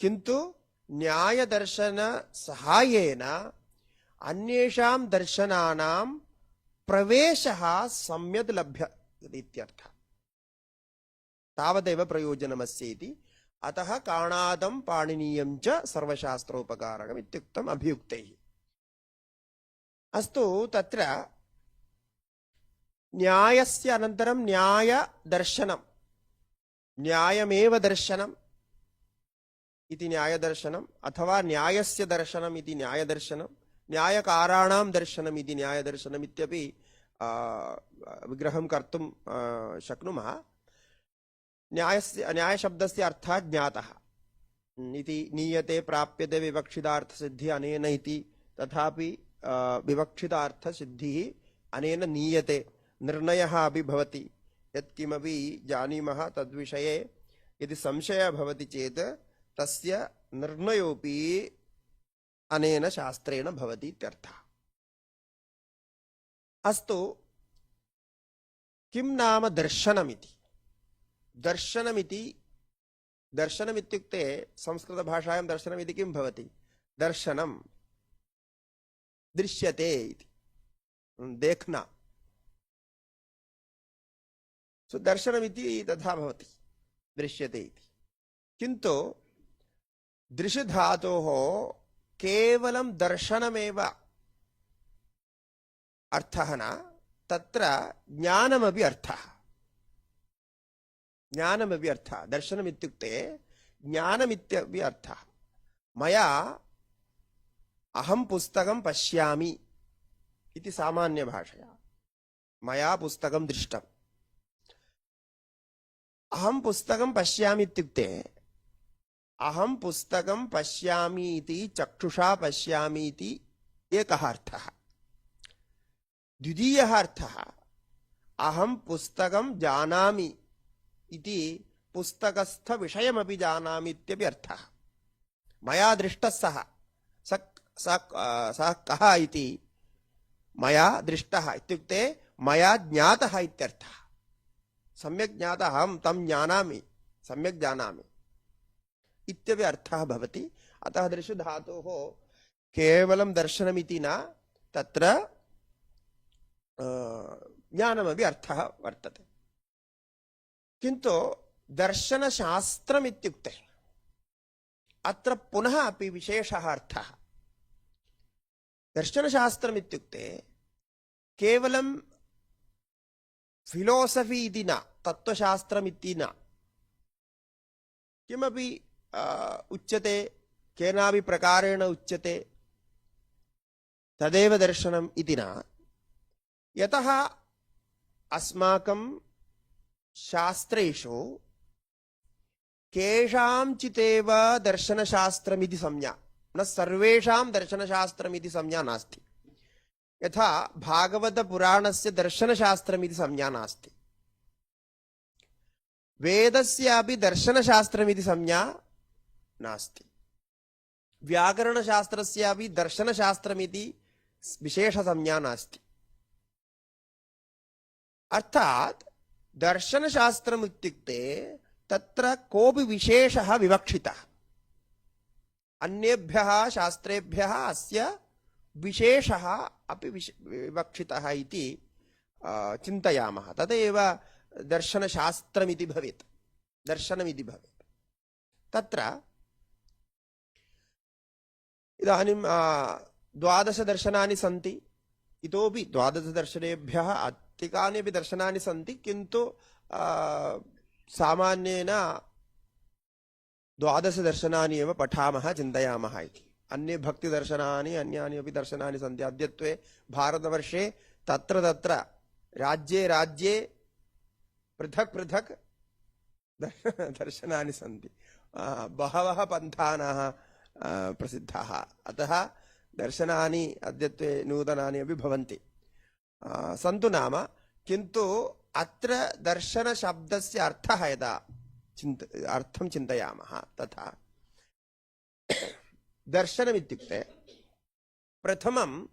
किन्तु न्यायदर्शनसहायेन अन्येषां दर्शनानां प्रवेशः सम्यक् लभ्यते इत्यर्थः। तावदेव प्रयोजनमस्य इति। अतः काणादं पाणिनीयं च सर्वशास्त्रोपकारकम् इत्युक्तम् अभियुक्तैः। अस्तु, तत्र न्यायस्य अनन्तरं न्यायदर्शनं, न्यायमेव दर्शनम् इति न्यायदर्शनम्, अथवा न्यायस्य दर्शनम् इति न्यायदर्शनं, न्यायकाराणां दर्शनम् इति न्यायदर्शनम् इत्यपि विग्रहं कर्तुं शक्नुमः। न्यायशब्दस्य अर्थः ज्ञातः इति। नीयते प्राप्यते विवक्षितार्थसिद्धिः अनेन इति, तथापि विवक्षितार्थसिद्धिः अनेन नीयते, निर्णयः अपि भवति। यत्किमपि जानीमः तद्विषये यदि संशयः भवति चेत् तस्य निर्णयोऽपि अनेन शास्त्रेण भवति इत्यर्थः। अस्तु, किं नाम दर्शनमिति? दर्शनमित्युक्ते संस्कृतभाषायां दर्शनमिति किं भवति? दर्शनं दृश्यते इति, देखना। सो दर्शनमिति तथा भवति, दृश्यते इति। किन्तु दृश्यधातोः केवलं दर्शनमेव अर्थः न, तत्र ज्ञानमपि अर्थः। ज्ञानमपि अर्थः, दर्शनमित्युक्ते ज्ञानमित्यपि अर्थः। मया अहं पुस्तकं पश्यामि इति सामान्यभाषया, मया पुस्तकं दृष्टम्। अहं पुस्तकं पश्यामि इत्युक्ते अहं पुस्तकं पश्यामि इति चक्षुषा पश्यामि इति एकः अर्थः। द्वितीयः अर्थः अहं पुस्तकं जानामि इति पुस्तकस्थविषयमपि जानामि इत्यपि अर्थः। मया दृष्टः सः कः इति मया दृष्टः इत्युक्ते मया ज्ञातः इत्यर्थः। सम्यक् ज्ञातः, अहं तं जानामि, सम्यक् जानामि इत्यपि अर्थः भवति। अतः दृशधातोः केवलं दर्शनमिति न, तत्र ज्ञानमपि अर्थः वर्तते। किन्तु दर्शनशास्त्रमित्युक्ते अत्र पुनः अपि विशेषः अर्थः। दर्शनशास्त्रमित्युक्ते केवलं फिलोसफी इति न, तत्त्वशास्त्रमिति न। किमपि उच्यते, केनापि प्रकारेण उच्यते, तदेव दर्शनम् इति न। यतः अस्माकं शास्त्रेषु केषाञ्चिदेव दर्शनशास्त्रमिति संज्ञा, न सर्वेषां दर्शनशास्त्रमिति संज्ञा नास्ति। यथा भागवतपुराणस्य दर्शनशास्त्रमिति संज्ञा नास्ति, वेदस्यापि दर्शनशास्त्रमिति संज्ञा नास्ति, व्याकरणशास्त्रस्यापि दर्शनशास्त्रमिति विशेषसंज्ञा नास्ति। अर्थात् दर्शनशास्त्रमित्युक्ते तत्र कोऽपि विशेषः विवक्षितः। अन्येभ्यः शास्त्रेभ्यः अस्य विशेषः अपि विवक्षितः इति चिन्तयामः। तदेव दर्शनशास्त्रमिति भवेत्, दर्शनमिति भवेत्। तत्र इदानीं 12 दर्शनानि सन्ति, इतोपि 12 दर्शनेभ्यः अधिकानि अपि दर्शनानि सन्ति, किन्तु सामान्येन 12 दर्शनानि एव पठामः, चिन्तयामः इति। अन्ये भक्तिदर्शनानि, अन्यानि अपि दर्शनानि सन्ति। अद्यत्वे भारतवर्षे तत्र तत्र राज्ये राज्ये पृथक् पृथक् दर्शनानि सन्ति। बहवः पन्थानाः प्रसिद्धाः, अतः दर्शनानि अद्यत्वे नूतनानि अपि भवन्ति, सन्तु नाम। किन्तु अत्र दर्शनशब्दस्य अर्थः यदा अर्थं चिन्तयामः तथा दर्शनमित्युक्ते प्रथमं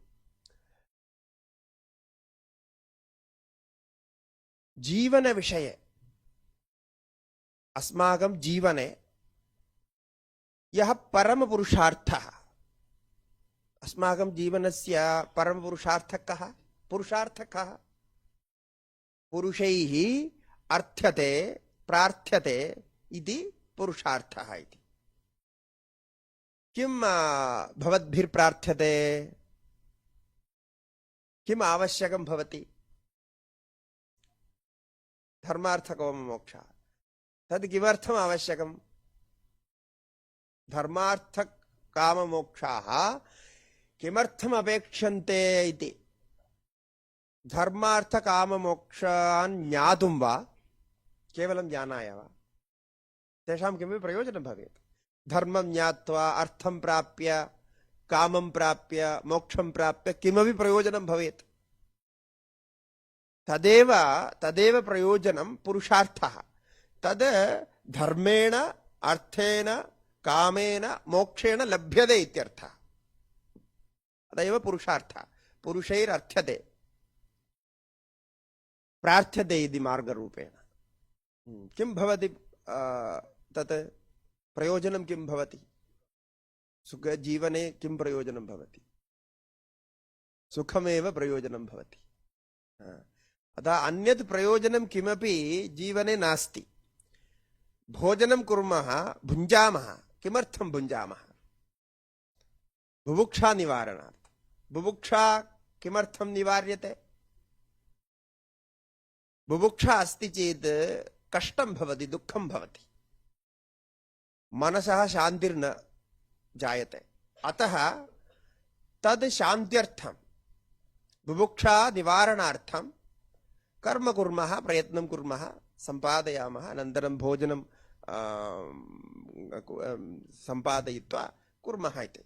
जीवनविषये, अस्माकं जीवने यः परमपुरुषार्थः, अस्माकं जीवनस्य परमपुरुषार्थः कः? पुरुषार्थः कः? पुरुषैः अर्थ्यते प्रार्थ्यते इति पुरुषार्थः इति। किं भवद्भिर्प्रार्थ्यते? किम् आवश्यकं भवति? धर्मार्थकाममोक्षः। तद् किमर्थम् आवश्यकम्? धर्मार्थकाममोक्षाः किमर्थम् अपेक्षन्ते इति। धर्मार्थकाममोक्षान् ज्ञातुं वा, केवलं ज्ञानाय वा? तेषां किमपि प्रयोजनं भवेत्। धर्मं ज्ञात्वा अर्थं प्राप्य, कामं प्राप्य, मोक्षं प्राप्य किमपि प्रयोजनं भवेत्। तदेव प्रयोजनं पुरुषार्थः। तद् धर्मेण, अर्थेन, कामेन, मोक्षेण लभ्यते इत्यर्थः। अतएव पुरुषार्थः। पुरुषैरर्थ्यते, प्रार्थ्यते इति मार्गरूपेण। किं भवति तत् प्रयोजनं? किं भवति? सुखजीवने किं प्रयोजनं भवति? सुखमेव प्रयोजनं भवति। अतः अन्यत् प्रयोजनं किमपि जीवने नास्ति। भोजनं कुर्मः, भुञ्जामः। किमर्थं भुञ्जामः? बुभुक्षा निवारणार्थं। बुभुक्षा किमर्थं निवार्यते? बुभुक्षा अस्ति चेत् कष्टं भवति, दुःखं भवति, मनसः शान्तिर्न जायते। अतः तद् शान्त्यर्थं, बुभुक्षा निवारणार्थं कर्म कुर्मः, प्रयत्नं कुर्मः, सम्पादयामः, अनन्तरं भोजनं सम्पादयित्वा कुर्मः इति।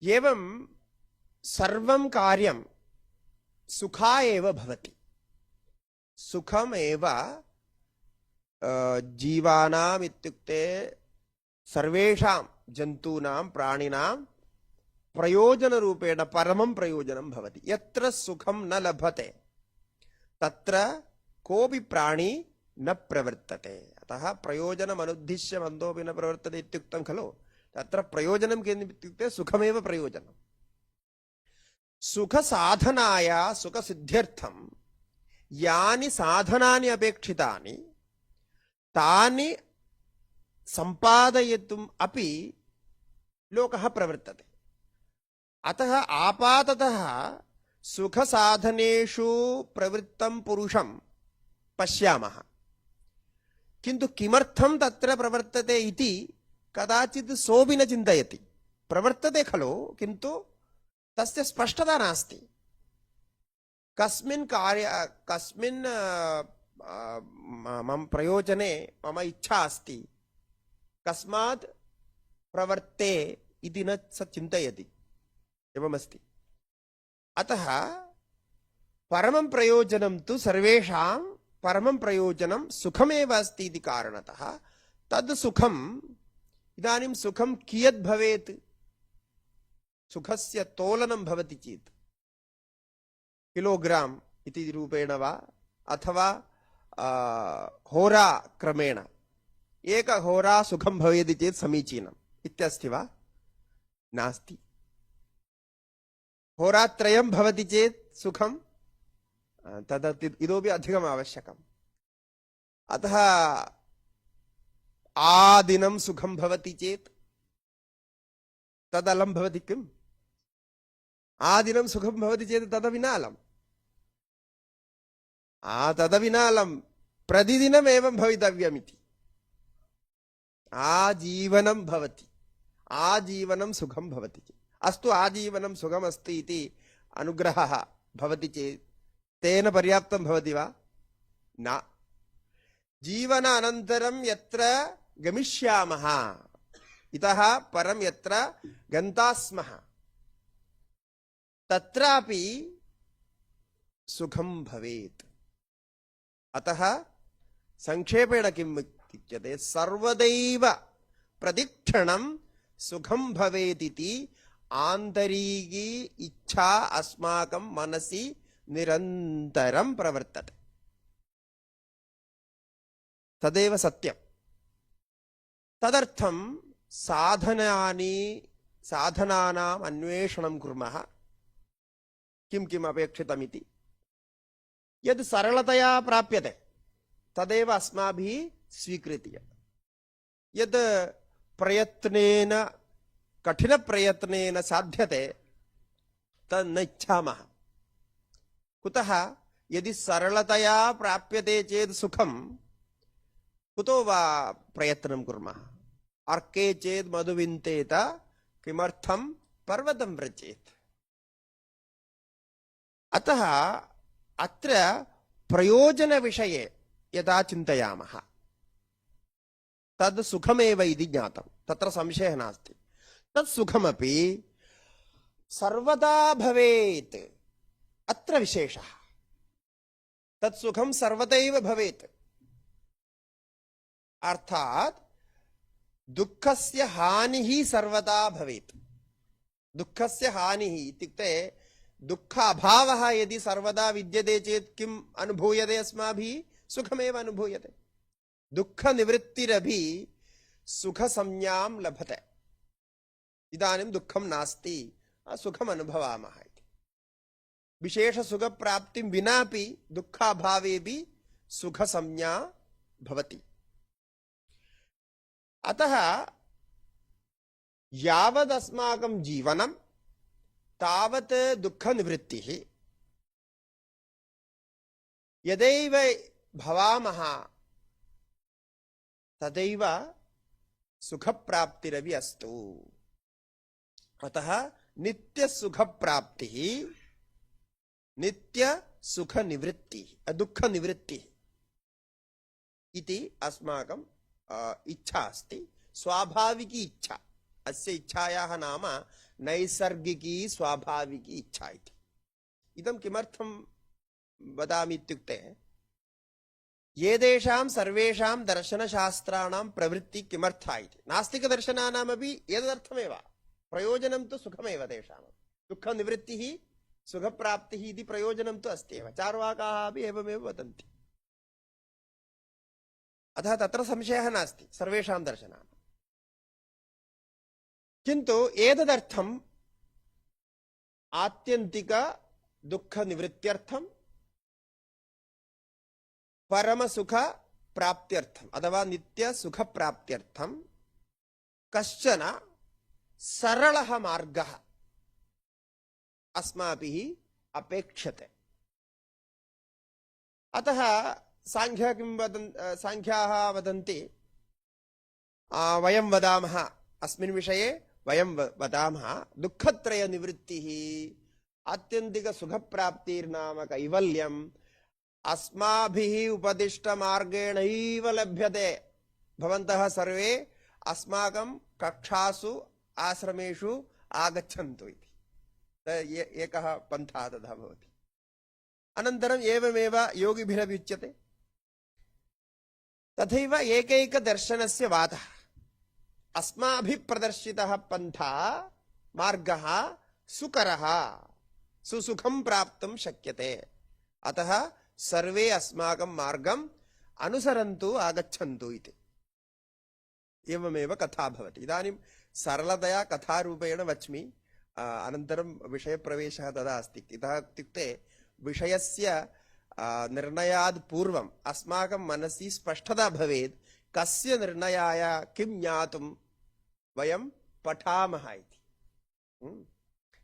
एवं सर्वं कार्यं सुखाय एव भवति। सुखमेव जीवानाम् इत्युक्ते सर्वेषां जन्तूनां प्राणिनां प्रयोजनरूपेण परमं प्रयोजनं भवति। यत्र सुखं न लभते तत्र कोऽपि प्राणी न प्रवर्तते। अतः प्रयोजनम् अनुद्दिश्य मन्दोऽपि न प्रवर्तते इत्युक्तं खलु। तत्र प्रयोजनं किम् इत्युक्ते सुखमेव प्रयोजनं। सुखसाधनाय, सुखसिद्ध्यर्थं यानि साधनानि अपेक्षितानि तानि सम्पादयितुम् अपि लोकः प्रवर्तते। अतः आपाततः सुखसाधनेषु प्रवृत्तं पुरुषं पश्यामः, किन्तु किमर्थं तत्र प्रवर्तते इति कदाचित् सोऽपि न चिन्तयति। प्रवर्तते खलु, किन्तु तस्य स्पष्टता नास्ति। कस्मिन् मम प्रयोजने मम इच्छा अस्ति, कस्मात् प्रवर्ते इति न स चिन्तयति। एवमस्ति। अतः परमं प्रयोजनं तु सर्वेषां परमं प्रयोजनं सुखमेव अस्ति इति कारणतः तद् सुखम् इदानीं सुखं कियत् भवेत्? सुखस्य तोलनं भवति चेत् किलोग्राम् इति रूपेण वा अथवा होराक्रमेण एकहोरा सुखं भवेत् चेत् समीचीनम् इत्यस्ति वा? नास्ति। होरात्रयं भवति चेत् सुखं तद् इतोपि अधिकम् आवश्यकम्। अतः आदिनं सुखं भवति चेत् तदलं भवति किम्? आदिनं सुखं भवति चेत् तदविनालम्। तदविनालं प्रतिदिनम् एवं भवितव्यमिति। आजीवनं भवति, आजीवनं सुखं भवति चेत् अस्तु, आजीवनं सुखमस्ति इति अनुग्रहः भवति चेत् तेन पर्याप्तं भवति वा? न। जीवनानन्तरं यत्र गमिष्यामः, इतः परं यत्र गन्तास्मः, तत्रापि सुखं भवेत्। अतः संक्षेपेण किम् इत्युच्यते? सर्वदैव प्रतिक्षणं सुखं भवेत् इति आन्तरिकी इच्छा अस्माकं मनसि निरन्तरं प्रवर्तते। तदेव सत्यं। तदर्थं साधनानाम् अन्वेषणं कुर्मः। किं किम् अपेक्षितमिति यद् सरलतया प्राप्यते तदेव अस्माभिः स्वीक्रियते। यद् प्रयत्नेन, कठिनप्रयत्नेन साध्यते तद् न इच्छामः। कुतः? यदि सरलतया प्राप्यते चेत् सुखं, कुतो वा प्रयत्नं कुर्मः? अर्के चेत् मधुविन्तेत, किमर्थं पर्वतं व्रजेत्। अतः अत्र प्रयोजनविषये यदा चिन्तयामः तद् सुखमेव इति ज्ञातं, तत्र संशयः नास्ति। तत् सुखमपि सर्वदा भवेत्, अत्र विशेषः। तत् सुखं सर्वदैव भवेत्। अर्थात् दुःखस्य हानिः सर्वदा भवेत्। दुःखस्य हानिः इत्युक्ते दुःख अभावः यदि सर्वदा विद्यते चेत् किम् अनुभूयते अस्माभिः? सुखमेव अनुभूयते। दुःखनिवृत्तिरपि सुखसंज्ञां लभते। इदानीं दुःखं नास्ति, सुखम् अनुभवामः इति। विशेषसुखप्राप्तिं विनापि दुःखाभावेपि सुखसंज्ञा भवति। अतः यावदस्माकं जीवनं तावत् दुःखनिवृत्तिः यदैव भवामः तदैव सुखप्राप्तिरपि अस्तु। अतः नित्यसुखप्राप्तिः नित्यसुखनिवृत्तिः दुःखनिवृत्तिः इति अस्माकं इच्छा अस्ति, स्वाभाविकी इच्छा। अस्य इच्छायाः नाम नैसर्गिकी स्वाभाविकी इच्छा इति। इदं किमर्थं वदामि इत्युक्ते एतेषां सर्वेषां दर्शनशास्त्राणां प्रवृत्ति किमर्था इति। नास्तिकदर्शनानामपि एतदर्थमेव, प्रयोजनं तु सुखमेव तेषां, दुःखनिवृत्तिः सुखप्राप्तिः इति प्रयोजनं तु अस्ति एव। चार्वाकाः अपि एवमेव वदन्ति। अतः तत्र संशयः नास्ति सर्वेषां दर्शनानां। किन्तु एतदर्थम् आत्यन्तिक दुःखनिवृत्त्यर्थं परमसुख प्राप्त्यर्थम् अथवा नित्यसुखप्राप्त्यर्थं कश्चन सरलः मार्गः अस्माभिः अपेक्षते। अतः सांख्याः वदन्ति वयं वदामः, अस्मिन् विषये वयं वदामः दुःखत्रयनिवृत्तिः आत्यन्तिकसुखप्राप्तिर्नाम कैवल्यम् अस्माभिः उपदिष्टमार्गेणैव लभ्यते। भवन्तः सर्वे अस्माकं कक्षासु आश्रमेषु आगच्छन्तु इति एकः पन्थः तथा भवति। अनन्तरम् एवमेव योगिभिरपि उच्यते। तथैव एकैकदर्शनस्य वादः अस्माभिः प्रदर्शितः पन्था मार्गः सुकरः, सुसुखं प्राप्तुं शक्यते। अतः सर्वे अस्माकं मार्गम् अनुसरन्तु, आगच्छन्तु इति। एवमेव कथा भवति। इदानीं सरलतया कथारूपेण वच्मि, अनन्तरं विषयप्रवेशः तदा अस्ति। इतः इत्युक्ते विषयस्य निर्णयात् पूर्वम् अस्माकं मनसि स्पष्टता भवेत्, कस्य निर्णयाय किं ज्ञातुं वयं पठामः इति।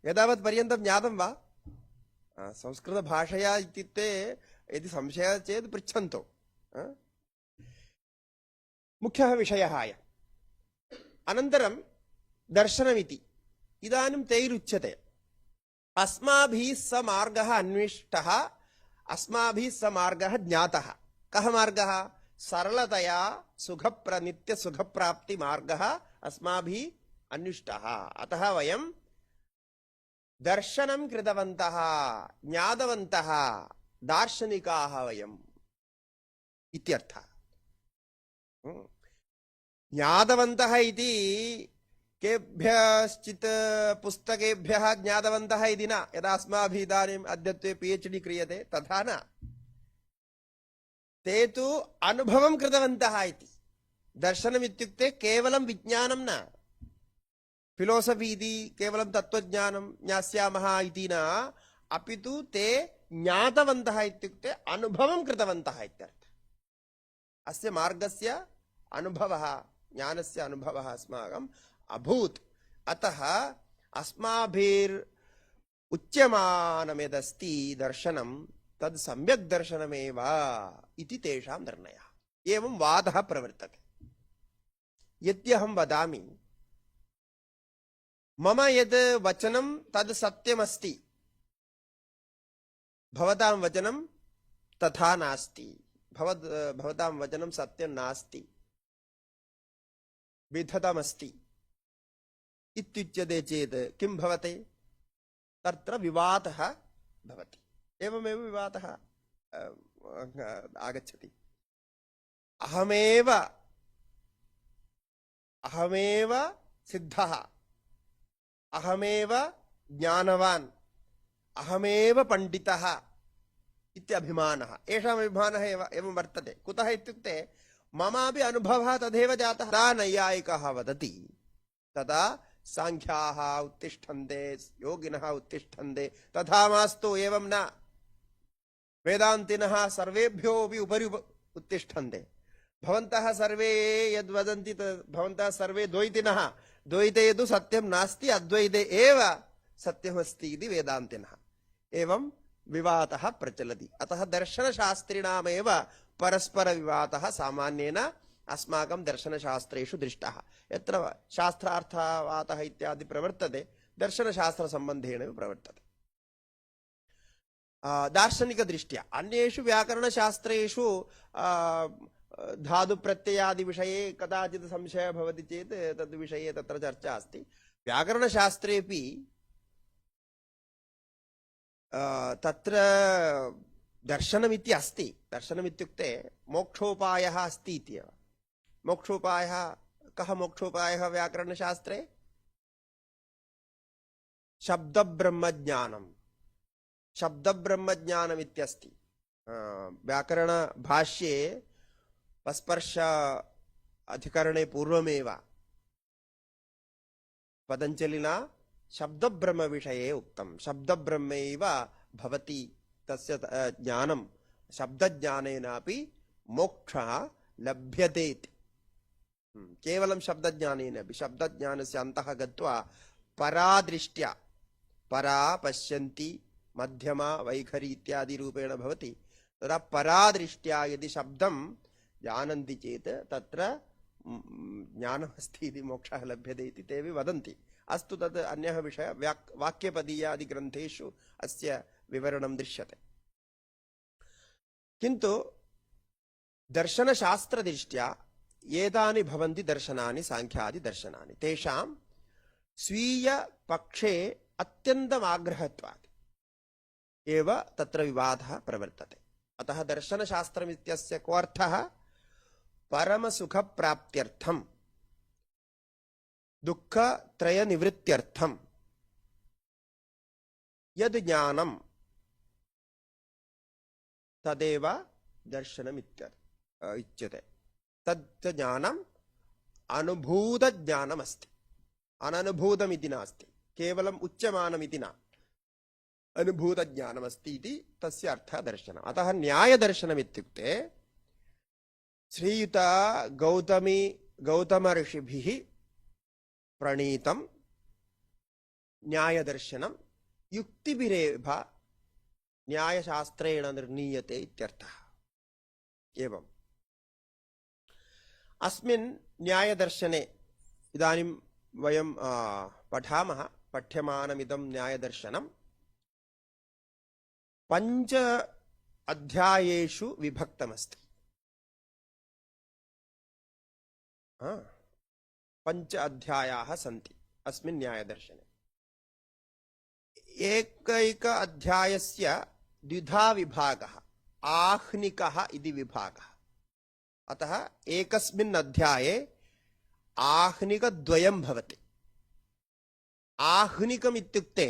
एतावत् पर्यन्तं ज्ञातं वा? संस्कृतभाषया इत्युक्ते यदि संशयः चेत् पृच्छन्तु। मुख्यः विषयः अयम्। अनन्तरं दर्शनमिति। इदानीं तैरुच्यते अस्माभिः स मार्गः अन्विष्टः, अस्माभिः स मार्गः ज्ञातः। कः मार्गः? सरलतया नित्यसुखप्राप्तिमार्गः अस्माभिः अन्विष्टः। अतः वयं दर्शनं कृतवन्तः, ज्ञातवन्तः, दार्शनिकाः वयम् इत्यर्थः। ज्ञातवन्तः इति केभ्यश्चित् पुस्तकेभ्यः ज्ञातवन्तः इति न। यदा अस्माभिः इदानीम् अद्यत्वे PhD क्रियते तथा न, ते तु अनुभवं कृतवन्तः इति। दर्शनम् इत्युक्ते केवलं विज्ञानं न, फिलोसफी इति केवलं तत्त्वज्ञानं ज्ञास्यामः इति न, अपि तु ते ज्ञातवन्तः इत्युक्ते अनुभवं कृतवन्तः इत्यर्थः। अस्य मार्गस्य अनुभवः, ज्ञानस्य अनुभवः अस्माकम् अभूत्। अतः अस्माभिरुच्यमानमेदस्ति दर्शनं तद् सम्यक् दर्शनमेव इति तेषां निर्णयः। एवं वादः प्रवर्तते। यद्यहं वदामि मम यद् वचनं तद् सत्यमस्ति, भवतां वचनं तथा नास्ति, भवतां वचनं सत्यं नास्ति, विधतमस्ति इत्युच्यते चेत् किं भवति? तत्र विवादः भवति। एवमेव विवादः आगच्छति। अहमेव सिद्धः, अहमेव ज्ञानवान्, अहमेव पण्डितः इत्यभिमानः। एषाम् अभिमानः एवं वर्तते। कुतः इत्युक्ते ममापि अनुभवः तथैव जातः। तदा नैयायिकः वदति, तदा सांख्याः उत्तिष्ठन्ते, योगिनः उत्तिष्ठन्ते, तथा मास्तु, एवं न। वेदान्तिनः सर्वेभ्योऽपि उपरि उत्तिष्ठन्ते। भवन्तः सर्वे यद्वदन्ति भवन्तः सर्वे द्वैतिनः, द्वैते तु सत्यं नास्ति, अद्वैते एव सत्यमस्ति इति वेदान्तिनः। एवं विवादः प्रचलति। अतः दर्शनशास्त्रिणामेव परस्परविवादः सामान्येन अस्माकं दर्शनशास्त्रेषु दृष्टः। यत्र शास्त्रार्थवादः इत्यादि प्रवर्तते दर्शनशास्त्रसम्बन्धेनैव प्रवर्तते। दार्शनिकदृष्ट्या अन्येषु व्याकरणशास्त्रेषु धातुप्रत्ययादिविषये कदाचित् संशयः भवति चेत् तद्विषये तत्र चर्चा अस्ति। व्याकरणशास्त्रेपि तत्र दर्शनमिति अस्ति। दर्शनमित्युक्ते मोक्षोपायः अस्ति इत्येव। मोक्षोपायः कः? मोक्षोपायः व्याकरणशास्त्रे शब्दब्रह्मज्ञानम्। शब्दब्रह्मज्ञानमित्यस्ति। व्याकरणभाष्ये पस्पर्श अधिकरणे पूर्वमेव पतञ्जलिना शब्दब्रह्मविषये उक्तं। शब्दब्रह्मैव भवति तस्य ज्ञानं। शब्दज्ञानेनापि मोक्षः लभ्यते इति। केवलं शब्दज्ञानेनापि, शब्दज्ञानस्य अन्तः गत्वा परादृष्ट्या, परा पश्यन्ति मध्यमा वैखरी इत्यादि रूपेण भवति। तदा परादृष्ट्या यदि शब्दं जानन्ति चेत् तत्र ज्ञानमस्ति इति मोक्षः लभ्यते इति तेऽपि वदन्ति। अस्तु, तद् अन्यः विषयः। वाक्यपदीयादिग्रन्थेषु अस्य विवरणं दृश्यते। किन्तु दर्शनशास्त्रदृष्ट्या एतानि भवन्ति दर्शनानि, साङ्ख्यादिदर्शनानि। तेषां स्वीयपक्षे अत्यन्तमाग्रहत्वात् एव तत्र विवादः प्रवर्तते। अतः दर्शनशास्त्रमित्यस्य को अर्थः? परमसुखप्राप्त्यर्थं, दुःखत्रयनिवृत्त्यर्थं यद् ज्ञानं तदेव दर्शनमित्युच्यते। तत् ज्ञानम् अनुभूतज्ञानमस्ति, अननुभूतमिति नास्ति, केवलम् उच्यमानमिति न, अनुभूतज्ञानमस्ति इति तस्य अर्थः दर्शनम्। अतः न्यायदर्शनमित्युक्ते श्रीयुत गौतमऋषिभिः प्रणीतं न्यायदर्शनं युक्तिभिरेव न्यायशास्त्रेण निर्णीयते इत्यर्थः। एवम् अस्मिन् न्यायदर्शने इदानीं वयं पठामः। पठ्यमानमिदं न्यायदर्शनं 5 अध्यायेषु विभक्तमस्ति। 5 अध्यायाः सन्ति अस्मिन् न्यायदर्शने। एकैक अध्यायस्य द्विधा विभागः, आह्निकः इति विभागः। अतः एकस्मिन् अध्याये आह्निकद्वयं भवति। आह्निकमित्युक्ते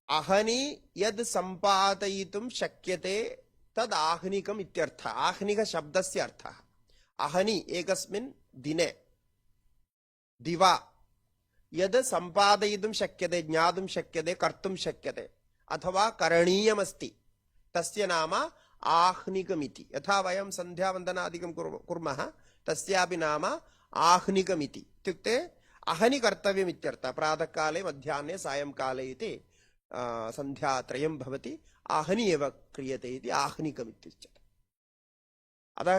अहनि यद् सम्पादयितुं शक्यते तद् आह्निकम् इत्यर्थः। आह्निकशब्दस्य अर्थः अहनि एकस्मिन् दिने, दिवा यद् सम्पादयितुं शक्यते, ज्ञातुं शक्यते, कर्तुं शक्यते अथवा करणीयमस्ति तस्य नाम आह्निकमिति। यथा वयं सन्ध्यावन्दनादिकं कुर्मः तस्यापि नाम आह्निकमिति। इत्युक्ते अहनि कर्तव्यम् इत्यर्थः। प्रातःकाले, मध्याह्ने, सायंकाले इति सन्ध्यात्रयं भवति, आहनि एव क्रियते इति आह्निकमित्युच्यते। अतः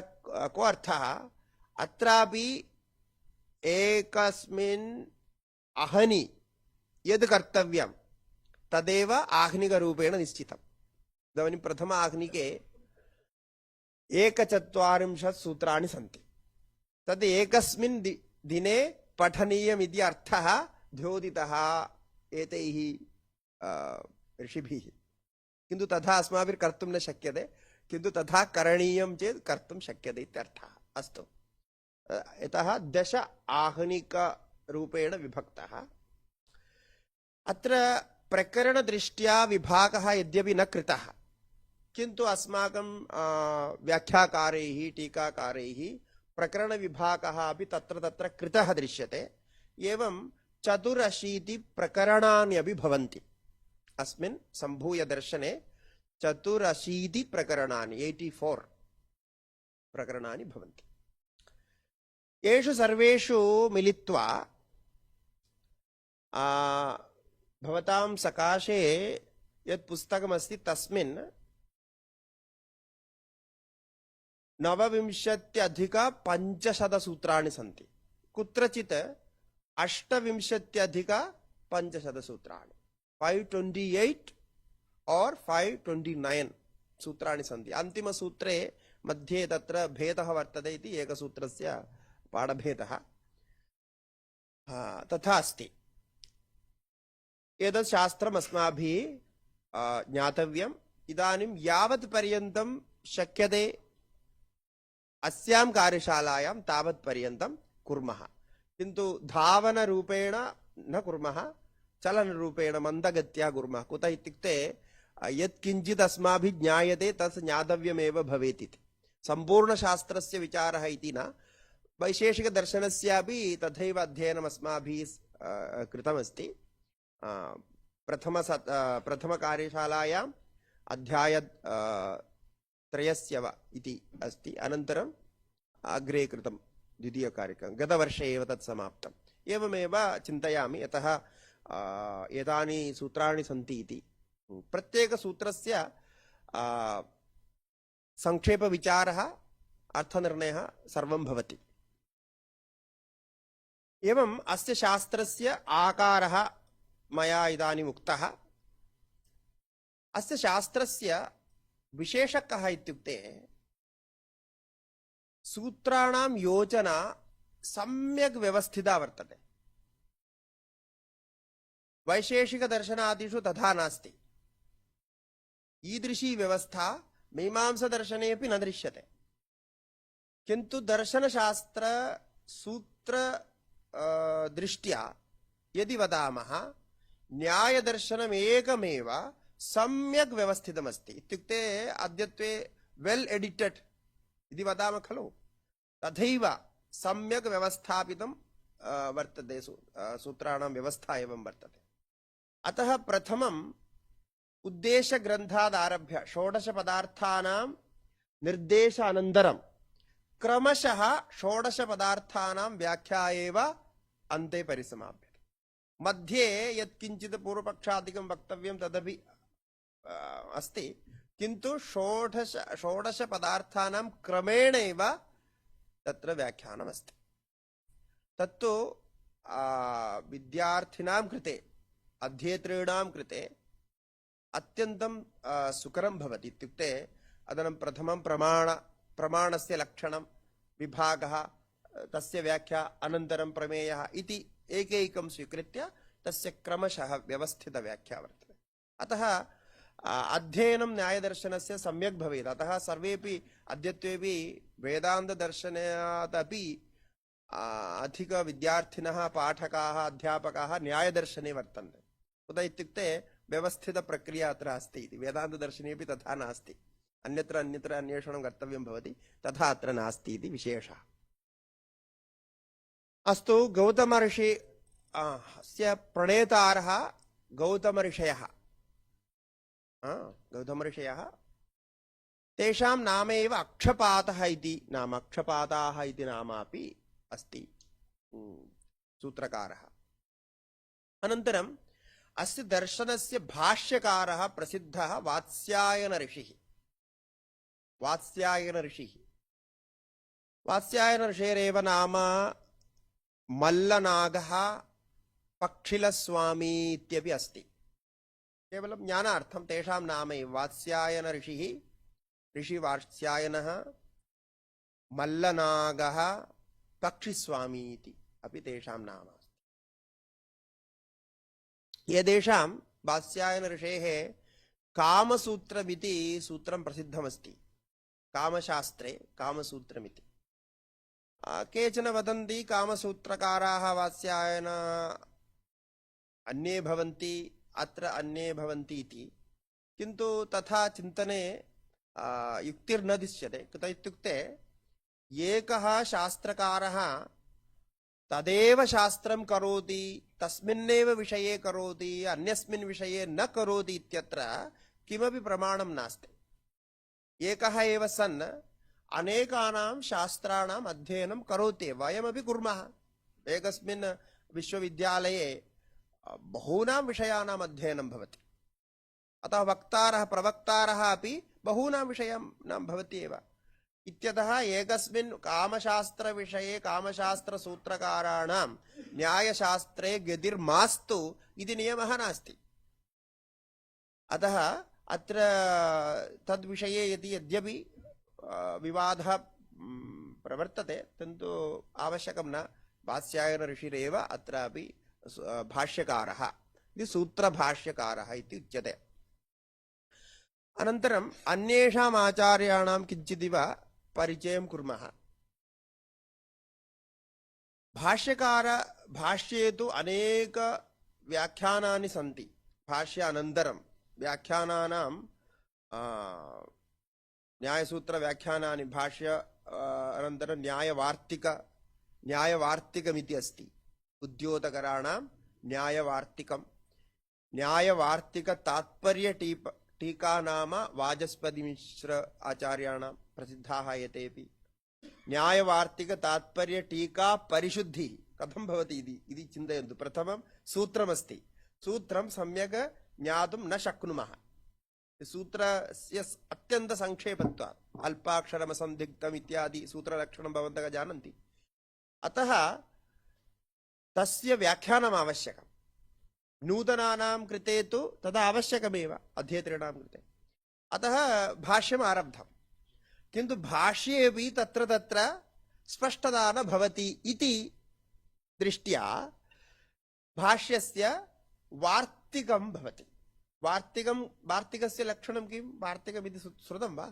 को अर्थः? अत्रापि एकस्मिन् अहनि यद् कर्तव्यं तदेव आह्निकरूपेण निश्चितम्। इदानीं प्रथम आह्निके 41 सूत्राणि सन्ति। तद् एकस्मिन् दिने पठनीयमिति अर्थः द्योतितः एतैः ऋषिभिः। किन्तु तथा अस्माभिः कर्तुं न शक्यते, किन्तु तथा करणीयं चेत् कर्तुं शक्यते इत्यर्थः। अस्तु, यतः 10 आहनिकरूपेण विभक्तः। अत्र प्रकरणदृष्ट्या विभागः यद्यपि न कृतः, किन्तु अस्माकं व्याख्याकारैः, टीकाकारैः प्रकरणविभागः अपि तत्र तत्र कृतः दृश्यते। एवं 84 प्रकरणानि अपि भवन्ति अस्मिन् सम्भूयदर्शने। 84 प्रकरणानि, 84 प्रकरणानि भवन्ति। येषु सर्वेषु मिलित्वा भवतां सकाशे यत् पुस्तकमस्ति तस्मिन् 29,500 सूत्राणि सन्ति, कुत्रचित् 28,500 सूत्राणि, 528 और 529 सूत्राणि सन्ति। अन्तिमसूत्रे मध्ये तत्र भेदः वर्तते इति एकसूत्रस्य पाठभेदः तथा अस्ति। एतत् शास्त्रम् अस्माभिः ज्ञातव्यम्। इदानीं यावत् पर्यन्तं शक्यते अस्यां कार्यशालायां तावत् पर्यन्तं कुर्मः, किन्तु धावनरूपेण न कुर्मः, चलनरूपेण मन्दगत्या कुर्मः। कुतः इत्युक्ते यत् किञ्चित् अस्माभिः ज्ञायते तत् ज्ञातव्यमेव भवेत् इति। सम्पूर्णशास्त्रस्य विचारः इति न, वैशेषिकदर्शनस्यापि तथैव अध्ययनम् अस्माभिः कृतमस्ति। प्रथमकार्यशालायाम् अध्याय 3 इति अस्ति, अनन्तरम् अग्रे कृतं द्वितीयकार्यक्रमं, गतवर्षे एव तत् समाप्तम्। एवमेव चिन्तयामि, यतः एतानि सूत्राणि सन्ति इति। प्रत्येकसूत्रस्य संक्षेपविचारः, अर्थनिर्णयः सर्वं भवति। एवम् अस्य शास्त्रस्य आकारः मया इदानीम् उक्तः। अस्य शास्त्रस्य विशेषः कः इत्युक्ते सूत्राणां योजना सम्यक् व्यवस्थिता वर्तते। वैशेषिकदर्शनादिषु तथा नास्ति। ईदृशी व्यवस्था मीमांसादर्शनेऽपि न दृश्यते, किन्तु दर्शनशास्त्र सूत्र दृष्ट्या यदि वदामः, न्यायदर्शनम् एकमेव सम्यक् व्यवस्थितमस्ति। इत्युक्ते अद्यत्वे वेल् एडिटेड् इति वदामः खलु, तथैव सम्यक् व्यवस्थापितं वर्तते। सूत्राणां व्यवस्था एवं वर्तते। अतः प्रथमम् उद्देशग्रन्थादारभ्य 16 पदार्थानां निर्देशानन्तरं क्रमशः 16 पदार्थानां व्याख्या एव अन्ते परिसमाप्यते। मध्ये यत्किञ्चित् पूर्वपक्षादिकं वक्तव्यं तदपि अस्ति, किन्तु 16 पदार्थानां क्रमेण एव तत्र व्याख्यानमस्ति। तत्तु विद्यार्थिनां कृते, अध्येतॄणां कृते अत्यन्तं सुकरं भवति। इत्युक्ते अदनं प्रथमं प्रमाणस्य लक्षणं, विभागः, तस्य व्याख्या, अनन्तरं प्रमेयः इति एकैकं स्वीकृत्य तस्य क्रमशः व्यवस्थितव्याख्या वर्तते। अतः अध्ययनं न्यायदर्शनस्य सम्यक् भवेत्। अतः सर्वेपि अद्यत्वेपि वेदान्तदर्शनादपि अधिकविद्यार्थिनः, पाठकाः, अध्यापकाः न्यायदर्शने वर्तन्ते। कुतः इत्युक्ते व्यवस्थितप्रक्रिया अत्र अस्ति इति। वेदान्तदर्शनेपि तथा नास्ति, अन्यत्र अन्वेषणं कर्तव्यं भवति, तथा अत्र नास्ति इति विशेषः। अस्तु, गौतमऋषिस्य प्रणेतारः गौतमऋषयः। गौतमऋषयः, तेषां नाम एव अक्षपातः इति नाम, अक्षपाताः इति नामापि अस्ति सूत्रकारः। अनन्तरम् अस्य दर्शनस्य भाष्यकारः प्रसिद्धः वात्स्यायन ऋषिः। वात्स्यायन ऋषेरेव नाम मल्लनागः, पक्षिलस्वामी इत्यपि अस्ति। केवलं ज्ञानार्थं तेषां नाम एव वात्स्यायन ऋषिः, ऋषिवात्स्यायनः, मल्लनागः, पक्षिस्वामी इति अपि तेषां नाम अस्ति। एतेषां वात्स्यायन ऋषेः कामसूत्रमिति सूत्रं प्रसिद्धमस्ति। कामशास्त्रे कामसूत्रमिति। केचन वदन्ति कामसूत्रकाराः वात्स्यायन अन्ये भवन्ति, अत्र अन्ये भवन्ति इति, किन्तु तथा चिन्तने युक्तिर्न दृश्यते। कुतः इत्युक्ते एकः शास्त्रकारः तदेव शास्त्रं करोति, तस्मिन्नेव विषये करोति, अन्यस्मिन् विषये न करोति इत्यत्र किमपि प्रमाणं नास्ति। एकः एव सन् अनेकानां शास्त्राणाम् अध्ययनं करोति। वयमपि कुर्मः। एकस्मिन् विश्वविद्यालये बहूनां विषयाणाम् अध्ययनं भवति। अतः वक्तारः प्रवक्तारः अपि बहूनां विषयाणां भवति एव इत्यतः एकस्मिन् कामशास्त्रविषये कामशास्त्रसूत्रकाराणां न्यायशास्त्रे गतिर्मास्तु इति नियमः नास्ति। अतः अत्र तद्विषये यद्यपि विवादः प्रवर्तते किन्तु आवश्यकं न। वात्स्यायन ऋषिरेव अत्रापि भाष्यकारः इति सूत्रभाष्यकारः इति उच्यते। अनन्तरम् अन्येषाम् आचार्याणां किञ्चिदिव परिचयं कुर्मः। भाष्ये तु अनेक व्याख्यानानि सन्ति। भाष्य अनन्तरं व्याख्यानानां न्यायसूत्रव्याख्यानानि भाष्य अनन्तरं न्यायवार्तिकमिति अस्ति। उद्योतकराणां न्यायवार्तिकं न्यायवार्तिकतात्पर्यटीका नाम वाचस्पतिमिश्र आचार्याणां प्रसिद्धाः एतेपि। न्यायवार्तिकतात्पर्यटीका परिशुद्धिः कथं भवति इति चिन्तयन्तु। प्रथमं सूत्रमस्ति, सूत्रं सम्यक् ज्ञातुं न शक्नुमः। सूत्रस्य अत्यन्तसङ्क्षेपत्वात् अल्पाक्षरमसन्दिग्धम् इत्यादि सूत्रलक्षणं भवन्तः जानन्ति। अतः तस्य व्याख्यानम् आवश्यकं। नूतनानां कृते तु तदा आवश्यकमेव, अध्येतॄणां कृते। अतः भाष्यम् आरब्धम्, किन्तु भाष्येपि तत्र स्पष्टता न भवति इति दृष्ट्या भाष्यस्य वार्तिकं भवति। वार्तिकस्य लक्षणं किं? वार्तिकमिति श्रुतं वा?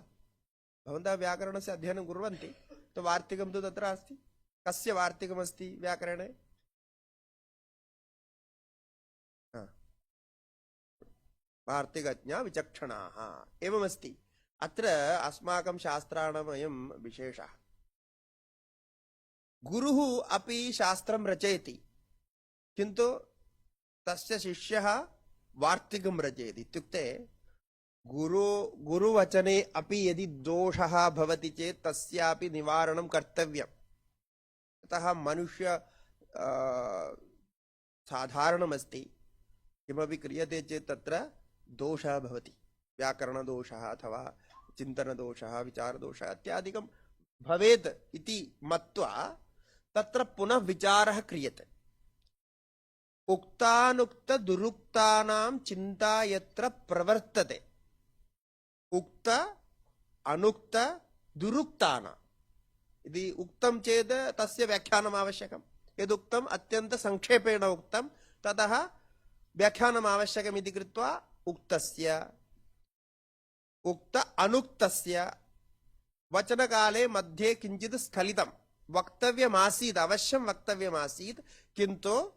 भवन्तः व्याकरणस्य अध्ययनं कुर्वन्ति तो वार्तिकं तु तत्र अस्ति। कस्य वार्तिकमस्ति व्याकरणे? वार्तिकज्ञा विचक्षणाः एवमस्ति। अत्र अस्माकं शास्त्राणामयं विशेषः। गुरुः अपि शास्त्रं रचयति, किन्तु तस्य शिष्यः वार्तिकं रचयति। इत्युक्ते गुरुवचने अपि यदि दोषः भवति चेत् तस्यापि निवारणं कर्तव्यम्। अतः मनुष्य साधारणमस्ति, किमपि क्रियते चेत् तत्र दोषः भवति। व्याकरणदोषः अथवा चिन्तनदोषः, विचारदोषः इत्यादिकं भवेत् इति मत्वा तत्र पुनः विचारः क्रियते। उक्तानुक्त दुरुक्तानां चिन्ता यत्र प्रवर्तते, उक्त अनुक्त दुरुक्तानां यदि उक्तं चेत् तस्य व्याख्यानम् आवश्यकं। यदुक्तम् अत्यन्त संक्षेपेण उक्तं ततः व्याख्यानम् आवश्यकम् इति कृत्वा उक्तस्य उक्त अनुक्तस्य वचनकाले मध्ये किञ्चित् स्खलितं वक्तव्यमासीत्, अवश्यं वक्तव्यमासीत्, किन्तु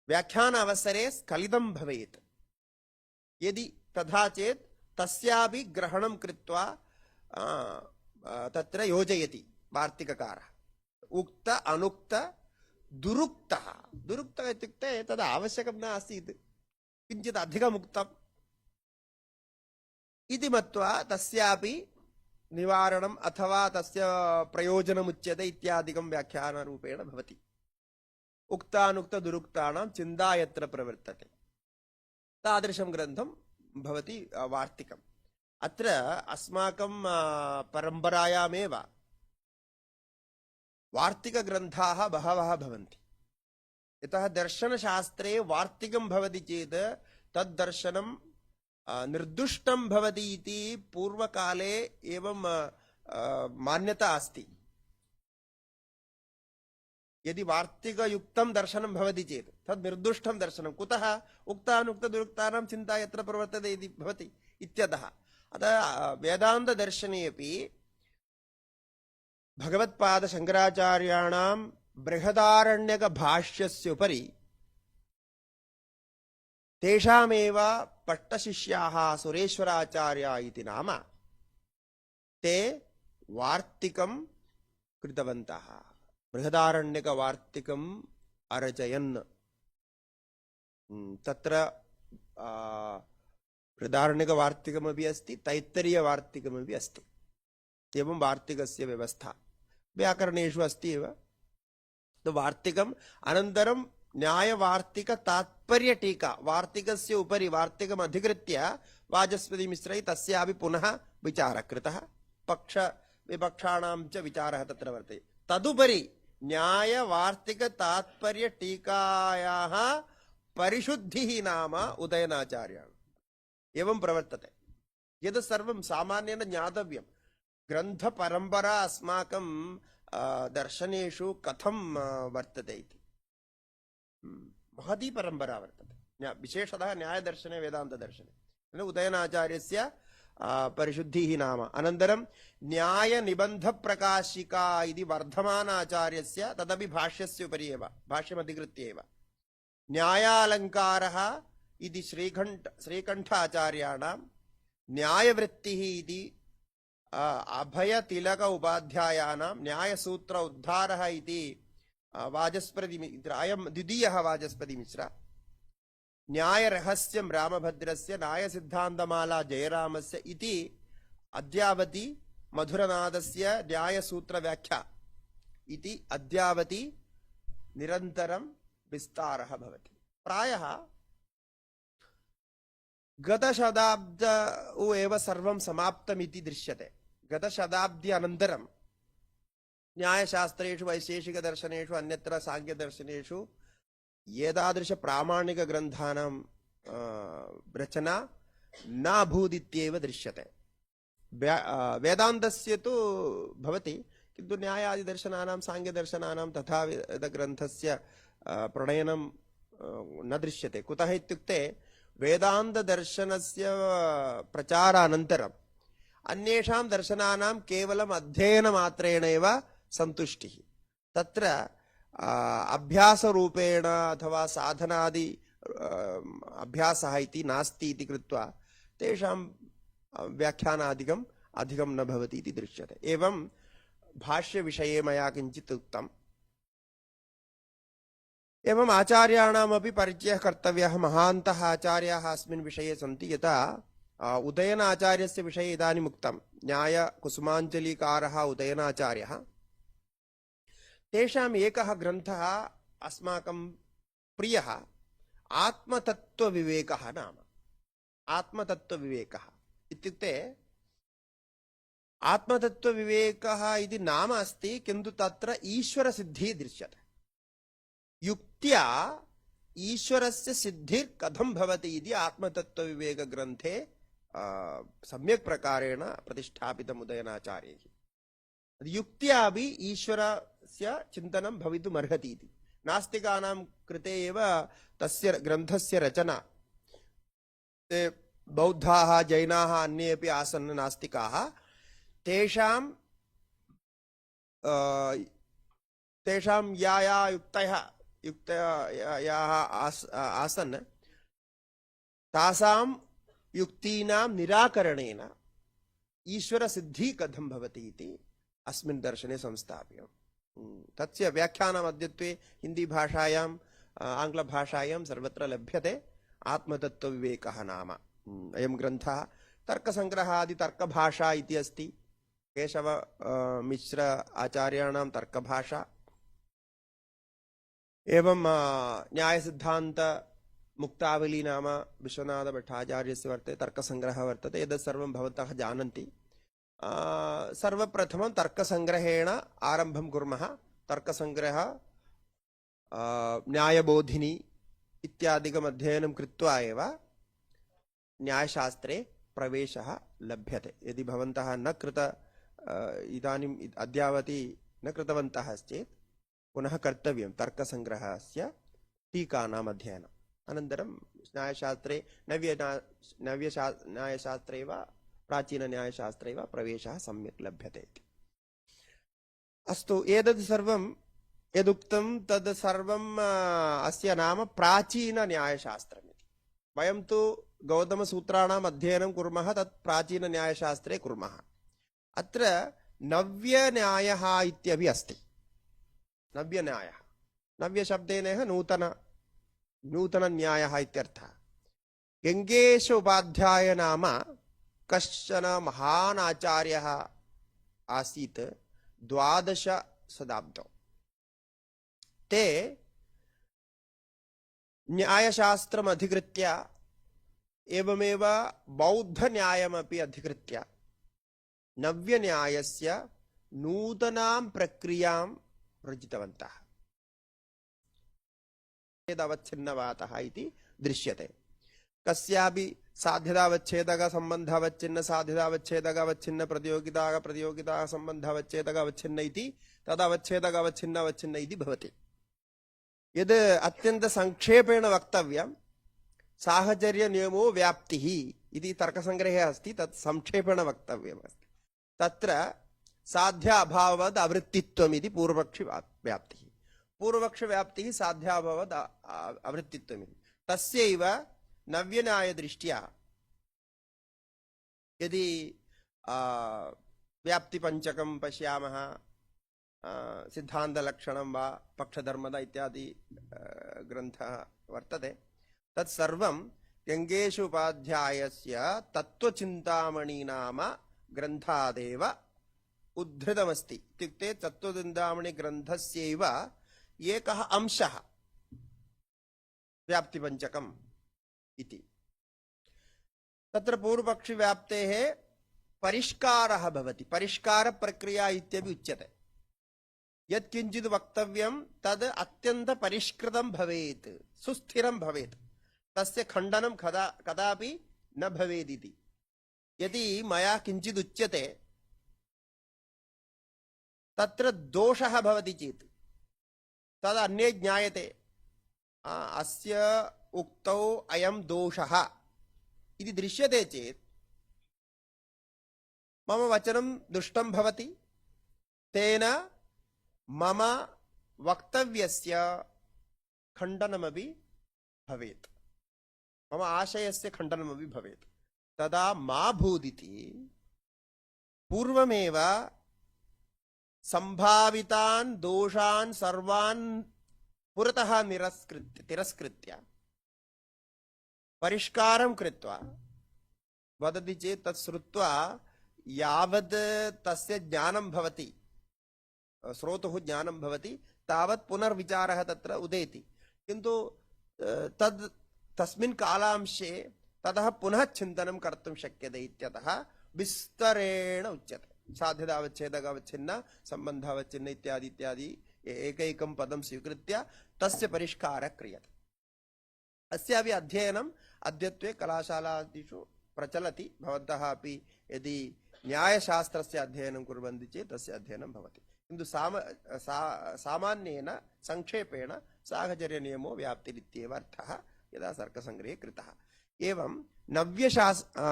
व्याख्यान अवसरे स्खलितं भवेत्। यदि तथा चेत् तस्यापि ग्रहणं कृत्वा तत्र योजयति वार्तिककारः। उक्त अनुक्त दुरुक्तः, दुरुक्तः इत्युक्ते तद् आवश्यकं न आसीत्, किञ्चित् अधिकमुक्तम् इति मत्वा तस्यापि निवारणम् अथवा तस्य प्रयोजनमुच्यते इत्यादिकं व्याख्यानरूपेण भवति। उक्तानुक्त दुरुक्तानां चिन्ता यत्र प्रवर्तते, तादृशं ग्रन्थं भवति वार्तिकम्। अत्र अस्माकं परम्परायामेव वार्तिकग्रन्थाः बहवः भवन्ति। यतः दर्शनशास्त्रे वार्तिकं भवति चेत् तद्दर्शनं निर्दुष्टं भवति इति पूर्वकाले एवं मान्यता अस्ति। यदि वार्तिकयुक्तं दर्शनं भवति चेत् तद् निर्दुष्टं दर्शनं। कुतः? उक्तानुक्तदुरुक्तानां चिन्ता यत्र प्रवर्तते इति भवति इत्यतः। अतः वेदान्तदर्शने अपि भगवत्पादशङ्कराचार्याणां बृहदारण्यकभाष्यस्योपरि तेषामेव पट्टशिष्याः सुरेश्वराचार्या इति नाम ते वार्तिकं कृतवन्तः। बृहदारण्यकवार्तिकम् अरचयन्। तत्र बृहदारण्यकवार्तिकमपि अस्ति, तैत्तरीयवार्तिकमपि अस्ति। एवं वार्तिकस्य व्यवस्था व्याकरणेषु अस्ति एव। तो वार्तिकम् अनन्तरं न्यायवार्तिकतात्पर्यटीका वार्तिकस्य उपरि वार्तिकम् अधिकृत्य वाचस्पतिमिश्रैः तस्यापि पुनः विचारः कृतः पक्षविपक्षाणां च विचारः तत्र वर्तते तदुपरि न्यायवार्तिकतात्पर्यटीकायाः परिशुद्धिः नाम उदयनाचार्याणाम् एवं प्रवर्तते यद् सर्वं सामान्येन ज्ञातव्यं ग्रन्थपरम्परा अस्माकं दर्शनेषु कथं वर्तते इति महती परम्परा वर्तते विशेषतः न्यायदर्शने वेदान्तदर्शने उदयनाचार्यस्य परिशुद्धिः नाम अनन्तरं न्यायनिबन्धप्रकाशिका इति वर्धमानाचार्यस्य तदपि भाष्यस्य उपरि एव भाष्यमधिकृत्य एव न्यायालङ्कारः इति श्रीकण्ठाचार्याणां न्यायवृत्तिः इति अभयतिलक उपाध्यायानां न्यायसूत्र उद्धारः इति वाचस्पतिमिश्र अयं द्वितीयः वाचस्पतिमिश्र न्यायरहस्यं रामभद्रस्य न्यायसिद्धान्तमाला जयरामस्य इति अद्यावति मधुरनाथस्य न्यायसूत्रव्याख्या इति अद्यावति निरन्तरं विस्तारः भवति प्रायः गतशताब्दौ एव सर्वं समाप्तमिति दृश्यते गतशताब्दी अनन्तरं न्यायशास्त्रेषु वैशेषिकदर्शनेषु अन्यत्र साङ्ख्यदर्शनेषु एतादृशप्रामाणिकग्रन्थानां रचना न अभूदित्येव दृश्यते वेदान्तस्य तु भवति किन्तु न्यायादिदर्शनानां साङ्ख्यदर्शनानां तथा वेदग्रन्थस्य प्रणयनं न दृश्यते कुतः इत्युक्ते वेदान्तदर्शनस्य प्रचारानन्तरम् अन्येषां दर्शनानां केवलम् अध्ययनमात्रेण एव सन्तुष्टिः तत्र अभ्यासरूपेण अथवा साधनादि अभ्यासः इति नास्ति इति कृत्वा तेषां व्याख्यानादिकम् अधिकं न भवति इति दृश्यते एवं भाष्यविषये मया किञ्चित् उक्तम् एवं आचार्याणामपि परिचयः कर्तव्यः महान्तः आचार्याः अस्मिन् विषये सन्ति यथा उदयनाचार्यस्य विषये इदानीम् उक्तं न्यायकुसुमाञ्जलिकारः उदयनाचार्यः तेषाम् एकः ग्रन्थः अस्माकं प्रियः आत्मतत्त्वविवेकः नाम आत्मतत्त्वविवेकः इत्युक्ते आत्मतत्त्वविवेकः इति नाम अस्ति किन्तु तत्र ईश्वरसिद्धिः दृश्यते युक्त्या ईश्वरस्य सिद्धिर्कथं भवति इति आत्मतत्त्वविवेकग्रन्थे सम्यक् प्रकारेण प्रतिष्ठापितम् उदयनाचार्यैः युक्त्या अपि ईश्वरस्य चिन्तनं भवितुमर्हति इति नास्तिकानां कृते एव तस्य ग्रन्थस्य रचना ते बौद्धाः जैनाः अन्ये अपि आसन् नास्तिकाः तेषां या युक्तयाः आसन् तासां युक्तीनां निराकरणेन ईश्वरसिद्धिः कथं भवति इति अस्मिन् दर्शने संस्थाप्यम् तस्य व्याख्यानम् अद्यत्वे हिन्दीभाषायाम् आङ्ग्लभाषायां सर्वत्र लभ्यते आत्मतत्त्वविवेकः नाम अयं ग्रन्थः तर्कसङ्ग्रहादि तर्कभाषा इति अस्ति केशव मिश्र आचार्याणां तर्कभाषा एवं न्यायसिद्धान्त मुक्तावली नाम विश्वनाथभट्टाचार्यस्य वर्तते तर्कसङ्ग्रहः वर्तते एतत् सर्वं भवन्तः जानन्ति सर्वप्रथमं तर्कसङ्ग्रहेण आरम्भं कुर्मः तर्कसङ्ग्रहः न्यायबोधिनी इत्यादिकम् अध्ययनं कृत्वा एव न्यायशास्त्रे प्रवेशः लभ्यते यदि भवन्तः न इदानीम् अद्यावधि न कृतवन्तः चेत् पुनः कर्तव्यं तर्कसङ्ग्रहस्य टीकानाम् अध्ययनम् अनन्तरं न्यायशास्त्रे न्यायशास्त्रे वा प्राचीनन्यायशास्त्रे वा प्रवेशः सम्यक् लभ्यते इति अस्तु एतद् सर्वं यदुक्तं तद् सर्वम् अस्य नाम प्राचीनन्यायशास्त्रमिति वयं तु गौतमसूत्राणाम् अध्ययनं कुर्मः तत् प्राचीनन्यायशास्त्रे कुर्मः अत्र नव्यन्यायः इत्यपि अस्ति नव्यन्यायः नव्यशब्देन नूतनन्यायः इत्यर्थः गङ्गेश उपाध्याय नाम कश्चन महान् आचार्यः आसीत् 12 शताब्दौ ते न्यायशास्त्रम् अधिकृत्य एवमेव बौद्धन्यायमपि अधिकृत्य नव्यन्यायस्य नूतनां प्रक्रियां रचितवन्तः। अवच्छिन्नवातः इति दृश्यते। कस्यापि साध्यतावच्छेदक सम्बन्धावच्छिन्न साध्यतावच्छेदक अवच्छिन्न प्रतियोगिता सम्बन्धावच्छेदक अवच्छिन्न इति तदवच्छेदक अवच्छिन्न अवच्छिन्न इति भवति। यद् अत्यन्त संक्षेपेण वक्तव्यं साहचर्य नियमो व्याप्तिः इति तर्कसङ्ग्रहे अस्ति, तत् संक्षेपेण वक्तव्यमस्ति। तत्र साध्य अभाववद् आवृत्तित्वम् इति पूर्वपक्षि व्याप्तिः, पूर्वपक्षव्याप्तिः साध्याभाववद् आवृत्तित्वमिति। तस्यैव नव्यन्यायदृष्ट्या यदि व्याप्तिपञ्चकं पश्यामः, सिद्धान्तलक्षणं वा पक्षधर्मदा इत्यादि ग्रन्थः वर्तते, तत्सर्वं गङ्गेशोपाध्यायस्य तत्त्वचिन्तामणि नाम ग्रन्थादेव उद्धृतमस्ति। इत्युक्ते तत्त्वचिन्तामणि ग्रन्थस्यैव एकः अंशः व्याप्तिपञ्चकम् इति। तत्र पूर्वपक्षव्याप्तेः परिष्कारः भवति, परिष्कारप्रक्रिया इत्यपि उच्यते। यत्किञ्चित् वक्तव्यं तद् अत्यन्तपरिष्कृतं भवेत्, सुस्थिरं भवेत्, तस्य खण्डनं कदापि न भवेदिति। यदि मया किञ्चित् उच्यते तत्र दोषः भवति चेत् तद् अन्ये ज्ञायते, अस्य उक्तौ अयं दोषः इति दृश्यते चेत् मम वचनं दुष्टं भवति, तेन मम वक्तव्यस्य खण्डनमपि भवेत्, मम आशयस्य खण्डनमपि भवेत्। तदा मा भूदिति पूर्वमेव सम्भावितान् दोषान् सर्वान् पुरतः तिरस्कृत्य परिष्कारं कृत्वा वदति चेत् तत् श्रुत्वा यावद् तस्य ज्ञानं भवति, श्रोतुः ज्ञानं भवति, तावत् पुनर्विचारः तत्र उदेति। किन्तु तस्मिन् कालांशे ततः पुनः चिन्तनं कर्तुं शक्यते इत्यतः विस्तरेण उच्यते। साध्यतावच्छेदकावच्छिन्न सम्बन्धावच्छिन्न इत्यादि इत्यादि एकैकं पदं स्वीकृत्य तस्य परिष्कारः क्रियते। अस्यापि अध्ययनम् अद्यत्वे कलाशालादिषु प्रचलति। भवन्तः अपि यदि न्यायशास्त्रस्य अध्ययनं कुर्वन्ति चेत् तस्य अध्ययनं भवति। किन्तु सामान्येन संक्षेपेण साहचर्यनियमो व्याप्तिरित्येव अर्थः यदा तर्कसङ्ग्रहे कृतः। एवं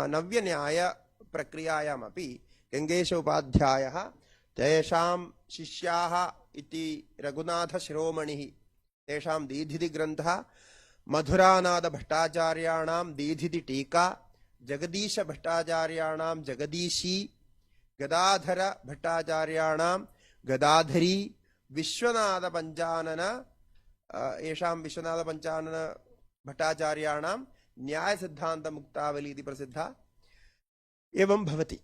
नव्यन्यायप्रक्रियायामपि गङ्गेशोपाध्यायः तेषां शिष्याः इति रघुनाथशिरोमणिः तेषां दीधितिग्रन्थः, मधुरानाथभट्टाचार्याणां दीधितिटीका, जगदीशभट्टाचार्याणां जगदीशी, गदाधरभट्टाचार्याणां गदाधरी, विश्वनाथपञ्चानन येषां विश्वनाथपञ्चानन भट्टाचार्याणां न्यायसिद्धान्तमुक्तावली इति प्रसिद्धा। एवं भवति,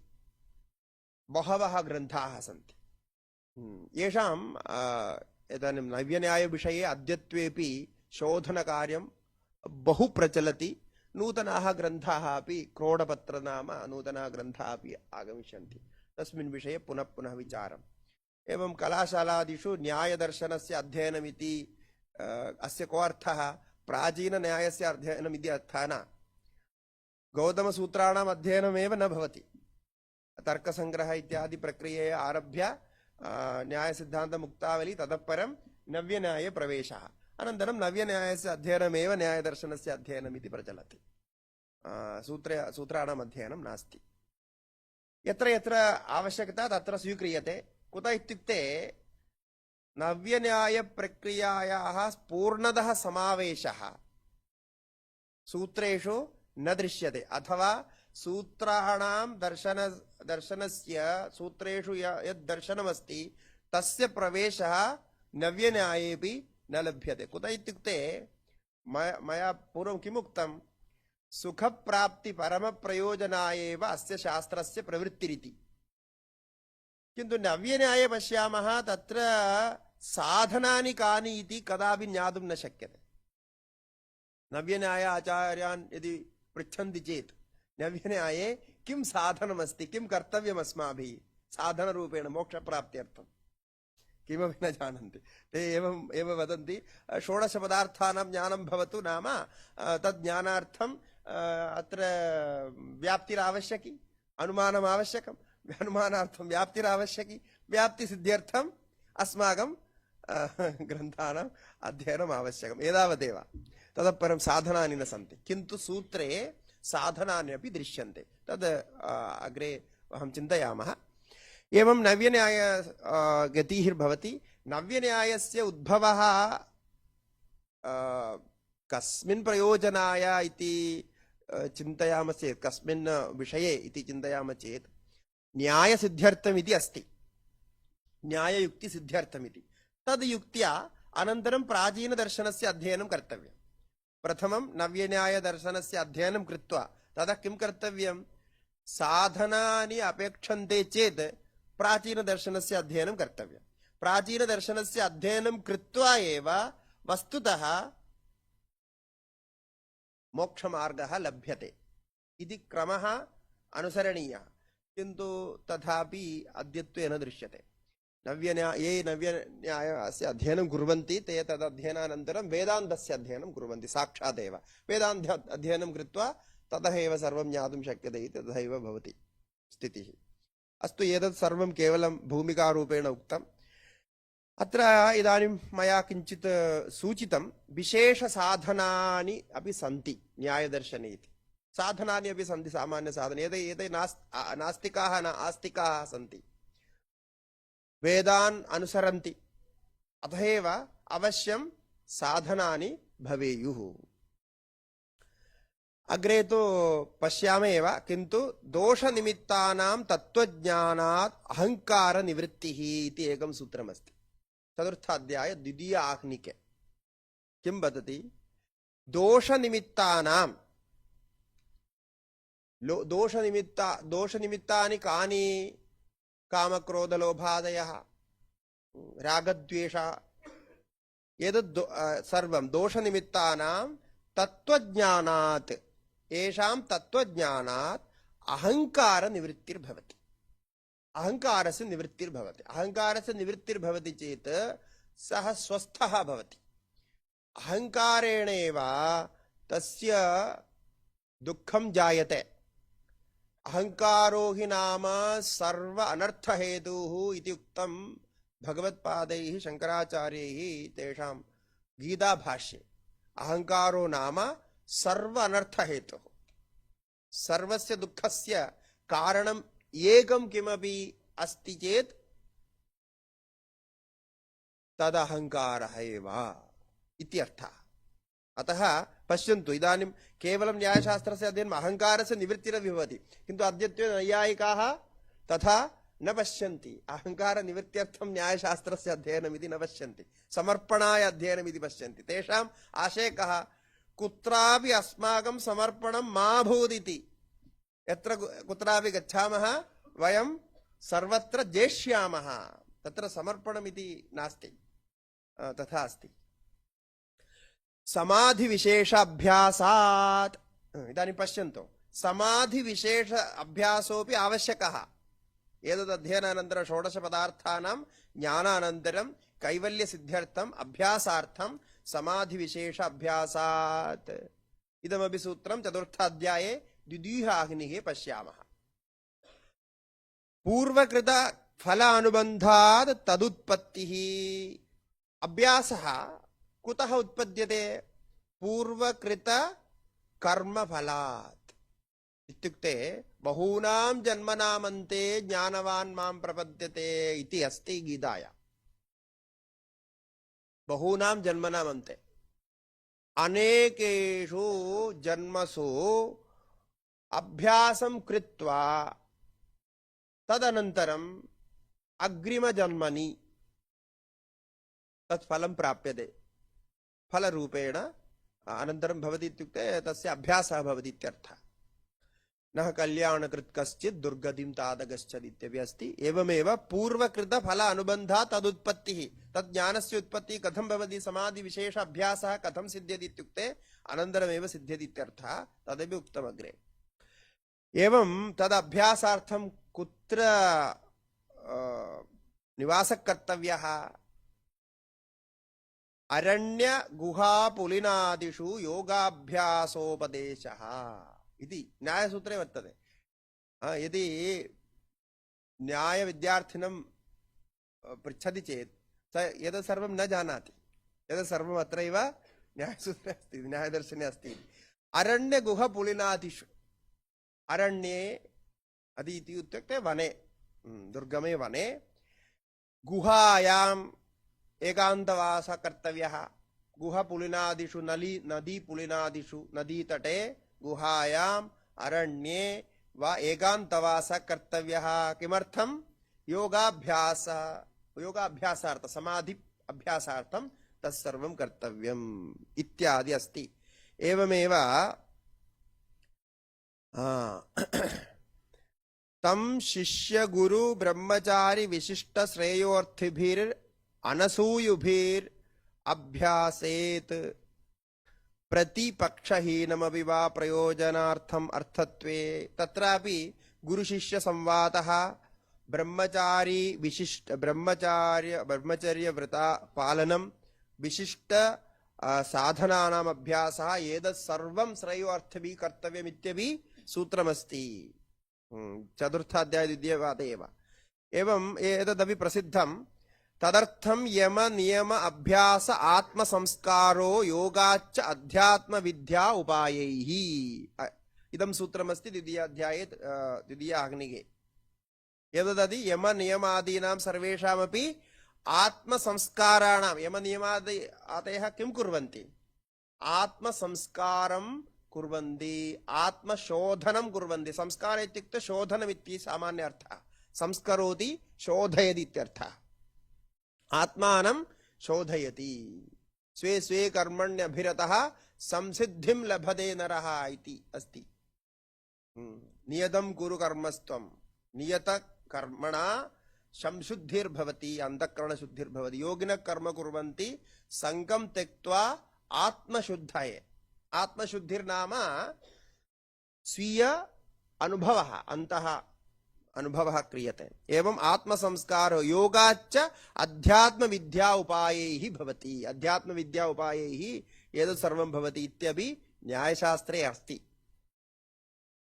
बहवः ग्रन्थाः सन्ति। येषां इदानीं नव्यन्यायविषये अद्यत्वेपि शोधनकार्यं बहु प्रचलति। नूतनाः ग्रन्थाः अपि क्रोडपत्र नाम नूतनाः ग्रन्थाः अपि आगमिष्यन्ति, तस्मिन् विषये पुनः पुनः विचारम्। एवं कलाशालादिषु न्यायदर्शनस्य अध्ययनमिति अस्य को अर्थः? प्राचीनन्यायस्य अध्ययनमिति अर्थः न, गौतमसूत्राणाम् अध्ययनमेव न भवति। तर्कसङ्ग्रह इत्यादि प्रक्रियया आरभ्य न्यायसिद्धान्तमुक्तावली, ततः परं नव्यन्याये प्रवेशः, अनन्तरं नव्यन्यायस्य अध्ययनमेव न्यायदर्शनस्य अध्ययनमिति प्रचलति। सूत्राणाम् अध्ययनं नास्ति। यत्र यत्र आवश्यकता तत्र स्वीक्रियते। कुत इत्युक्ते नव्यन्यायप्रक्रियायाः पूर्णतः समावेशः सूत्रेषु न दृश्यते, अथवा सूत्राणां दर्शनस्य सूत्रेषु यद् दर्शनमस्ति तस्य प्रवेशः नव्यन्यायेपि न लभ्यते। कुत इत्युक्ते मया पूर्वं किमुक्तं? सुखप्राप्ति परमप्रयोजनाय एव अस्य शास्त्रस्य प्रवृत्तिरिति। किन्तु नव्यन्याये पश्यामः, तत्र साधनानि कानि इति कदापि ज्ञातुं न शक्यते। नव्यन्याय आचार्यान् यदि पृच्छन्ति चेत् नव्यन्याये किं साधनमस्ति, किं कर्तव्यम् अस्माभिः साधनरूपेण मोक्षप्राप्त्यर्थं किमपि न जानन्ति। ते एवम् एव वदन्ति, 16 पदार्थानां ज्ञानं भवतु, नाम तद् ज्ञानार्थम् अत्र व्याप्तिरावश्यकी, अनुमानम् आवश्यकम्, अनुमानार्थं व्याप्तिरावश्यकी, व्याप्तिसिद्ध्यर्थम् अस्माकं ग्रन्थानाम् अध्ययनम् आवश्यकम्, एतावदेव। ततः परं साधनानि न सन्ति, किन्तु सूत्रे साधनानि अपि दृश्यन्ते, तद् अग्रे अहं चिन्तयामः। एवं नव्यन्याय गतिर्भवति। नव्यन्यायस्य उद्भवः कस्मिन् प्रयोजनाय इति चिन्तयामः चेत्, कस्मिन् विषये इति चिन्तयामः चेत् न्यायसिद्ध्यर्थमिति अस्ति, न्याययुक्तिसिद्ध्यर्थमिति। तद् युक्त्या अनन्तरं प्राचीनदर्शनस्य अध्ययनं कर्तव्यं। प्रथमं नव्यन्यायदर्शनस्य अध्ययनं कृत्वा तदा किं कर्तव्यं, साधनानि अपेक्षन्ते चेत् प्राचीनदर्शनस्य अध्ययनं कर्तव्यं। प्राचीनदर्शनस्य अध्ययनं कृत्वा एव वस्तुतः मोक्षमार्गः लभ्यते इति क्रमः अनुसरणीयः, किन्तु तथापि अद्यत्वे न दृश्यते। ये नव्यन्यायस्य अध्ययनं कुर्वन्ति ते तदध्ययनानन्तरं वेदान्तस्य अध्ययनं कुर्वन्ति, साक्षादेव वेदान्त अध्ययनं कृत्वा ततः एव सर्वं ज्ञातुं शक्यते इति तथैव भवति स्थितिः। अस्तु, एतत् सर्वं केवलं भूमिकारूपेण उक्तम्। अत्र इदानीं मया किञ्चित् सूचितं, विशेषसाधनानि अपि सन्ति न्यायदर्शने इति। साधनानि अपि सन्ति, सामान्यसाधनानि, एते नास्तिकाः न आस्तिकाः सन्ति, वेदान् अनुसरन्ति, अतः एव अवश्यं साधनानि भवेयुः। अग्रे तु पश्यामः एव, किन्तु दोषनिमित्तानां तत्त्वज्ञानात् अहङ्कारनिवृत्तिः इति एकं सूत्रमस्ति। चतुर्थाध्याय द्वितीय आह्निके किं वदति, दोषनिमित्तानां दोषनिमित्तानि कानि, कामक्रोधलोभादयः, रागद्वेषः, एतद् सर्वं दोषनिमित्तानां तत्त्वज्ञानात्, येषां तत्त्वज्ञानात् अहङ्कारनिवृत्तिर्भवति, अहङ्कारस्य निवृत्तिर्भवति। अहङ्कारस्य निवृत्तिर्भवति चेत् सः स्वस्थः भवति। अहङ्कारेणेव तस्य दुःखं जायते। अहङ्कारो हि नाम सर्व अनर्थहेतुः इति उक्तं भगवत्पादैः शङ्कराचार्यैः तेषां गीताभाष्ये। अहङ्कारो नाम सर्व अनर्थहेतुः, सर्वस्य दुःखस्य कारणम् एकं किमपि अस्ति चेत् तदहङ्कारः एव इत्यर्थः। अतः पश्यन्तु, इदानीं केवलं न्यायशास्त्रस्य अध्ययनं अहङ्कारस्य निवृत्तिरपि भवति, किन्तु अद्यत्वे नैयायिकाः तथा न पश्यन्ति। अहङ्कारनिवृत्त्यर्थं न्यायशास्त्रस्य अध्ययनमिति न पश्यन्ति, समर्पणाय अध्ययनमिति पश्यन्ति। तेषाम् आशयकः, कुत्रापि अस्माकं समर्पणं मा भूदिति। यत्र कुत्रापि गच्छामः वयं सर्वत्र जेष्यामः, तत्र समर्पणमिति नास्ति, तथा अस्ति। समाधिविशेष अभ्यासात्, इदानीं पश्यन्तु, समाधिविशेष अभ्यासोऽपि आवश्यकः। एतदध्ययनानन्तरं 16 पदार्थानां ज्ञानानन्तरं कैवल्यसिद्ध्यर्थम् अभ्यासार्थं समाधिविशेष अभ्यासात् इदमपि सूत्रं चतुर्थाध्याये द्वितीयाग्निः पश्यामः। पूर्वकृत फल अनुबन्धात् तदुत्पत्तिः। अभ्यासः कुतः उत्पद्यते? पूर्वकृत कर्मफलात्। इत्युक्ते बहूनां जन्मनामन्ते ज्ञानवान् मां प्रपद्यते इति अस्ति गीताया। बहूनां जन्मनामन्ते, अनेकेषु जन्मसु अभ्यासं कृत्वा तदनन्तरम् अग्रिमजन्मनि तत्फलं प्राप्यते। फलरूपेण अनन्तरं भवति, इत्युक्ते तस्य अभ्यासः भवति इत्यर्थः। न कल्याणकृत् कश्चित् दुर्गतिं तादगच्छति इत्यपि अस्ति। एवमेव पूर्वकृतफल अनुबन्धात् तदुत्पत्तिः, तद् ज्ञानस्य उत्पत्तिः कथं भवति, समाधि विशेष अभ्यासः कथं सिद्ध्यति इत्युक्ते अनन्तरमेव सिद्ध्यति इत्यर्थः, तदपि उक्तमग्रे। एवं तद् अभ्यासार्थं कुत्र निवासः कर्तव्यः, अरण्य गुहा पुलिनादिषु योगाभ्यासोपदेशः इति न्यायसूत्रे वर्तते। यदि न्यायविद्यार्थिनं पृच्छति चेत् स एतत् सर्वं न जानाति, एतत् सर्वम् अत्रैव न्यायसूत्रे अस्ति, न्यायदर्शने अस्ति। अरण्यगुहपुलिनादिषु, अरण्ये अदि इति इत्युक्ते वने, दुर्गमे वने, गुहायाम् एकान्तवासः कर्तव्यः। गुहपुलिनादिषु, नदीपुलिनादिषु, नदीतटे, गुहायाम्, अरण्ये वा एकान्तवासः कर्तव्यः। किमर्थं? योगाभ्यासार्थं, समाधि अभ्यासार्थं तत्सर्वं कर्तव्यम् इत्यादि अस्ति। एवमेव तं शिष्य गुरु ब्रह्मचारी विशिष्ट श्रेयोर्थिभिर अनसूयुभिर अभ्यासेत प्रतिपक्षहीनमपि वा प्रयोजनार्थम अर्थत्वे। तत्रापि गुरुशिष्य संवादः, ब्रह्मचारी विशिष्ट ब्रह्मचर्य व्रता पालनं, विशिष्ट साधनानाम् अभ्यासः, एतत् सर्वं श्रेयोर्थिभिः कर्तव्यमित्यपि सूत्रमस्ति चतुर्थाध्याय द्वितीयपादे एव। एवम् एतदपि प्रसिद्धं, तदर्थं यम नियम अभ्यास आत्मसंस्कारो योगाच्च अध्यात्म विद्या उपायैः। इदं सूत्रमस्ति द्वितीयाध्याये द्वितीय आग्निके। एतदपि यम नियमादीनां सर्वेषामपि आत्मसंस्काराणां, यम नियमादयः किं कुर्वन्ति? आत्मसंस्कारं कुर्वन्ति, आत्मशोधनं कुर्वन्ति। संस्कार इत्युक्ते शोधनमिति सामान्य अर्थः। संस्करोति शोधयति इत्यर्थः। आत्मानं शोधयति, स्वे स्वे कर्मण्यभिरतः संसिद्धिं लभते नरः इति अस्ति। नियतं कुरु कर्मस्त्वं, नियत कर्मणा संशुद्धिर्भवति, अंतःकरणशुद्धिर्भवति। योगिनः कर्म कुर्वन्ति संगं त्यक्त्वा आत्मशुद्धये। आत्मशुद्धिर्नाम स्वीय अनुभवः, अन्तः अनुभवः क्रियते। एवं आत्मसंस्कारो योगाच्च अध्यात्म विद्या उपायैः भवति। अध्यात्म विद्या उपायैः एतत् सर्वं भवति इत्यपि न्यायशास्त्रे अस्ति।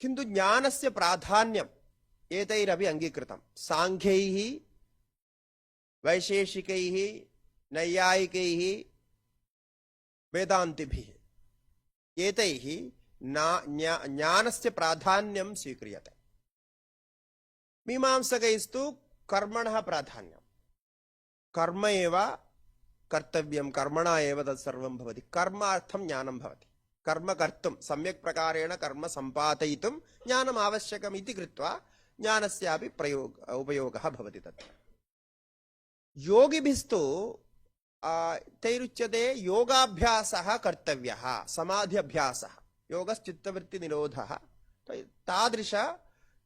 किन्तु ज्ञानस्य प्राधान्यम् एतैरपि अङ्गीकृतं। सांख्यैः, वैशेषिकैः, नैयायिकैः, वेदान्तिभिः, एतैः ज्ञानस्य प्राधान्यं स्वीक्रियते। मीमांसकैस्तु कर्मणः प्राधान्यं। कर्म एव कर्तव्यं, कर्मणा एव तत्सर्वं भवति। कर्मार्थं ज्ञानं भवति। कर्म कर्तुं, सम्यक् प्रकारेण कर्म सम्पादयितुं ज्ञानम् आवश्यकम् इति कृत्वा ज्ञानस्यापि उपयोगः भवति तत्र। योगिभिस्तु तैरुच्यते योगाभ्यासः कर्तव्यः, समाधि अभ्यासः, योगश्चित्तवृत्तिनिरोधः। तादृश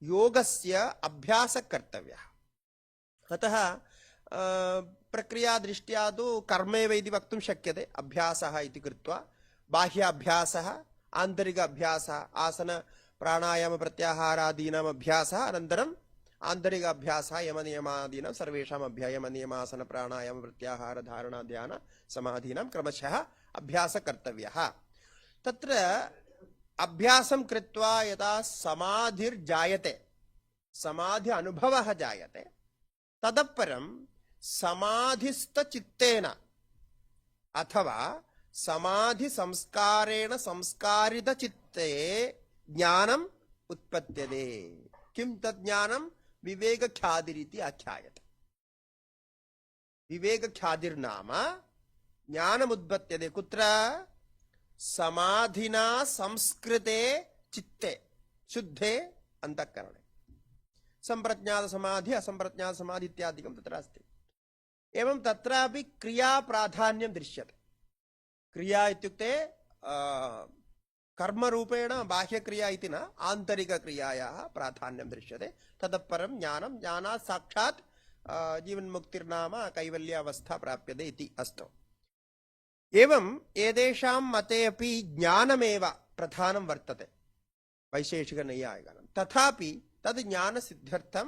योगस्य अभ्यासः कर्तव्यः। अतः प्रक्रियादृष्ट्या तु कर्मेव इति वक्तुं शक्यते। अभ्यासः इति कृत्वा बाह्याभ्यासः, आन्तरिक अभ्यासः, आसन प्राणायाम प्रत्याहारादीनाम् अभ्यासः, अनन्तरम् आन्तरिक अभ्यासः यमनियमादीनां सर्वेषाम् यमनियमासन प्राणायाम प्रत्याहार धारणा ध्यान समाधीनां क्रमशः अभ्यासः कर्तव्यः। तत्र अभ्यासं कृत्वा यदा समाधिर्जायते, समाधि अनुभवः जायते, ततः परं समाधिस्थचित्तेन अथवा समाधि संस्कारेण संस्कारितचित्ते ज्ञानम् उत्पद्यते। किं तत् ज्ञानं? विवेकख्यातिरिति आख्यायते। विवेकख्यातिर्नाम ज्ञानमुत्पद्यते कुत्र? समाधिना संस्कृते चित्ते, शुद्धे अंतःकरणे। संप्रज्ञात समाधि, असंप्रज्ञात समाधि इत्यादिकं तत्र अस्ति। एवं तत्रापि क्रिया प्राधान्यं दृश्यते। क्रिया इत्युक्ते कर्मरूपेण बाह्यक्रिया इति न आन्तरिकक्रियायाः प्राधान्यं दृश्यते। ततः परं ज्ञानं, ज्ञानात् साक्षात् जीवन्मुक्तिर्नाम कैवल्यावस्था प्राप्यते इति। अस्तु, एवं एतेषां मते अपि ज्ञानमेव प्रधानं वर्तते वैशेषिकनैयायिकानां। तथापि तद् ज्ञानसिद्ध्यर्थं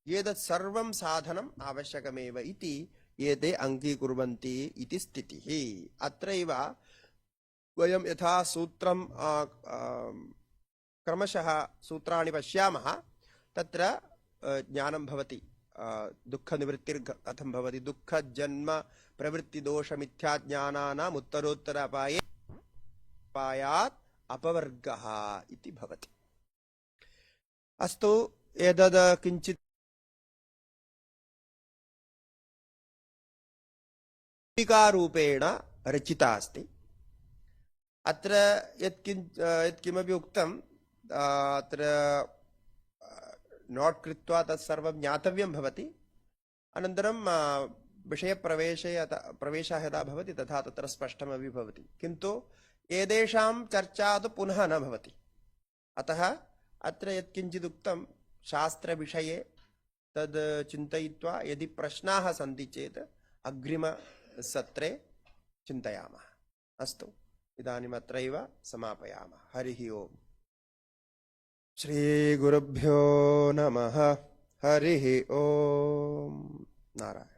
एतत् सर्वं साधनम् आवश्यकमेव इति एते अङ्गीकुर्वन्ति इति स्थितिः। अत्रैव वयं यथा सूत्रं क्रमशः सूत्राणि पश्यामः, तत्र ज्ञानं भवति, दुःखनिवृत्तिर्कथं भवति, दुःखजन्म प्रवृत्तिदोषमिथ्याज्ञानानाम् उत्तरोत्तर अपायात् अपवर्गः इति भवति। अस्तु, एतद् किञ्चित् टीकारूपेण रचिता अस्ति। अत्र यत्किमपि उक्तं अत्र नोट् कृत्वा तत्सर्वं ज्ञातव्यं भवति। अनन्तरं प्रवेशः यदा भवति तथा तत्र स्पष्टमपि भवति, किन्तु एतेषां चर्चा तु पुनः न भवति। अतः अत्र यत्किञ्चित् उक्तं शास्त्रविषये तद् चिन्तयित्वा यदि प्रश्नाः सन्ति चेत् अग्रिमसत्रे चिन्तयामः। अस्तु, इदानीम् अत्रैव समापयामः। हरिः ओम्। श्रीगुरुभ्यो नमः। हरिः ओम्। नारायण।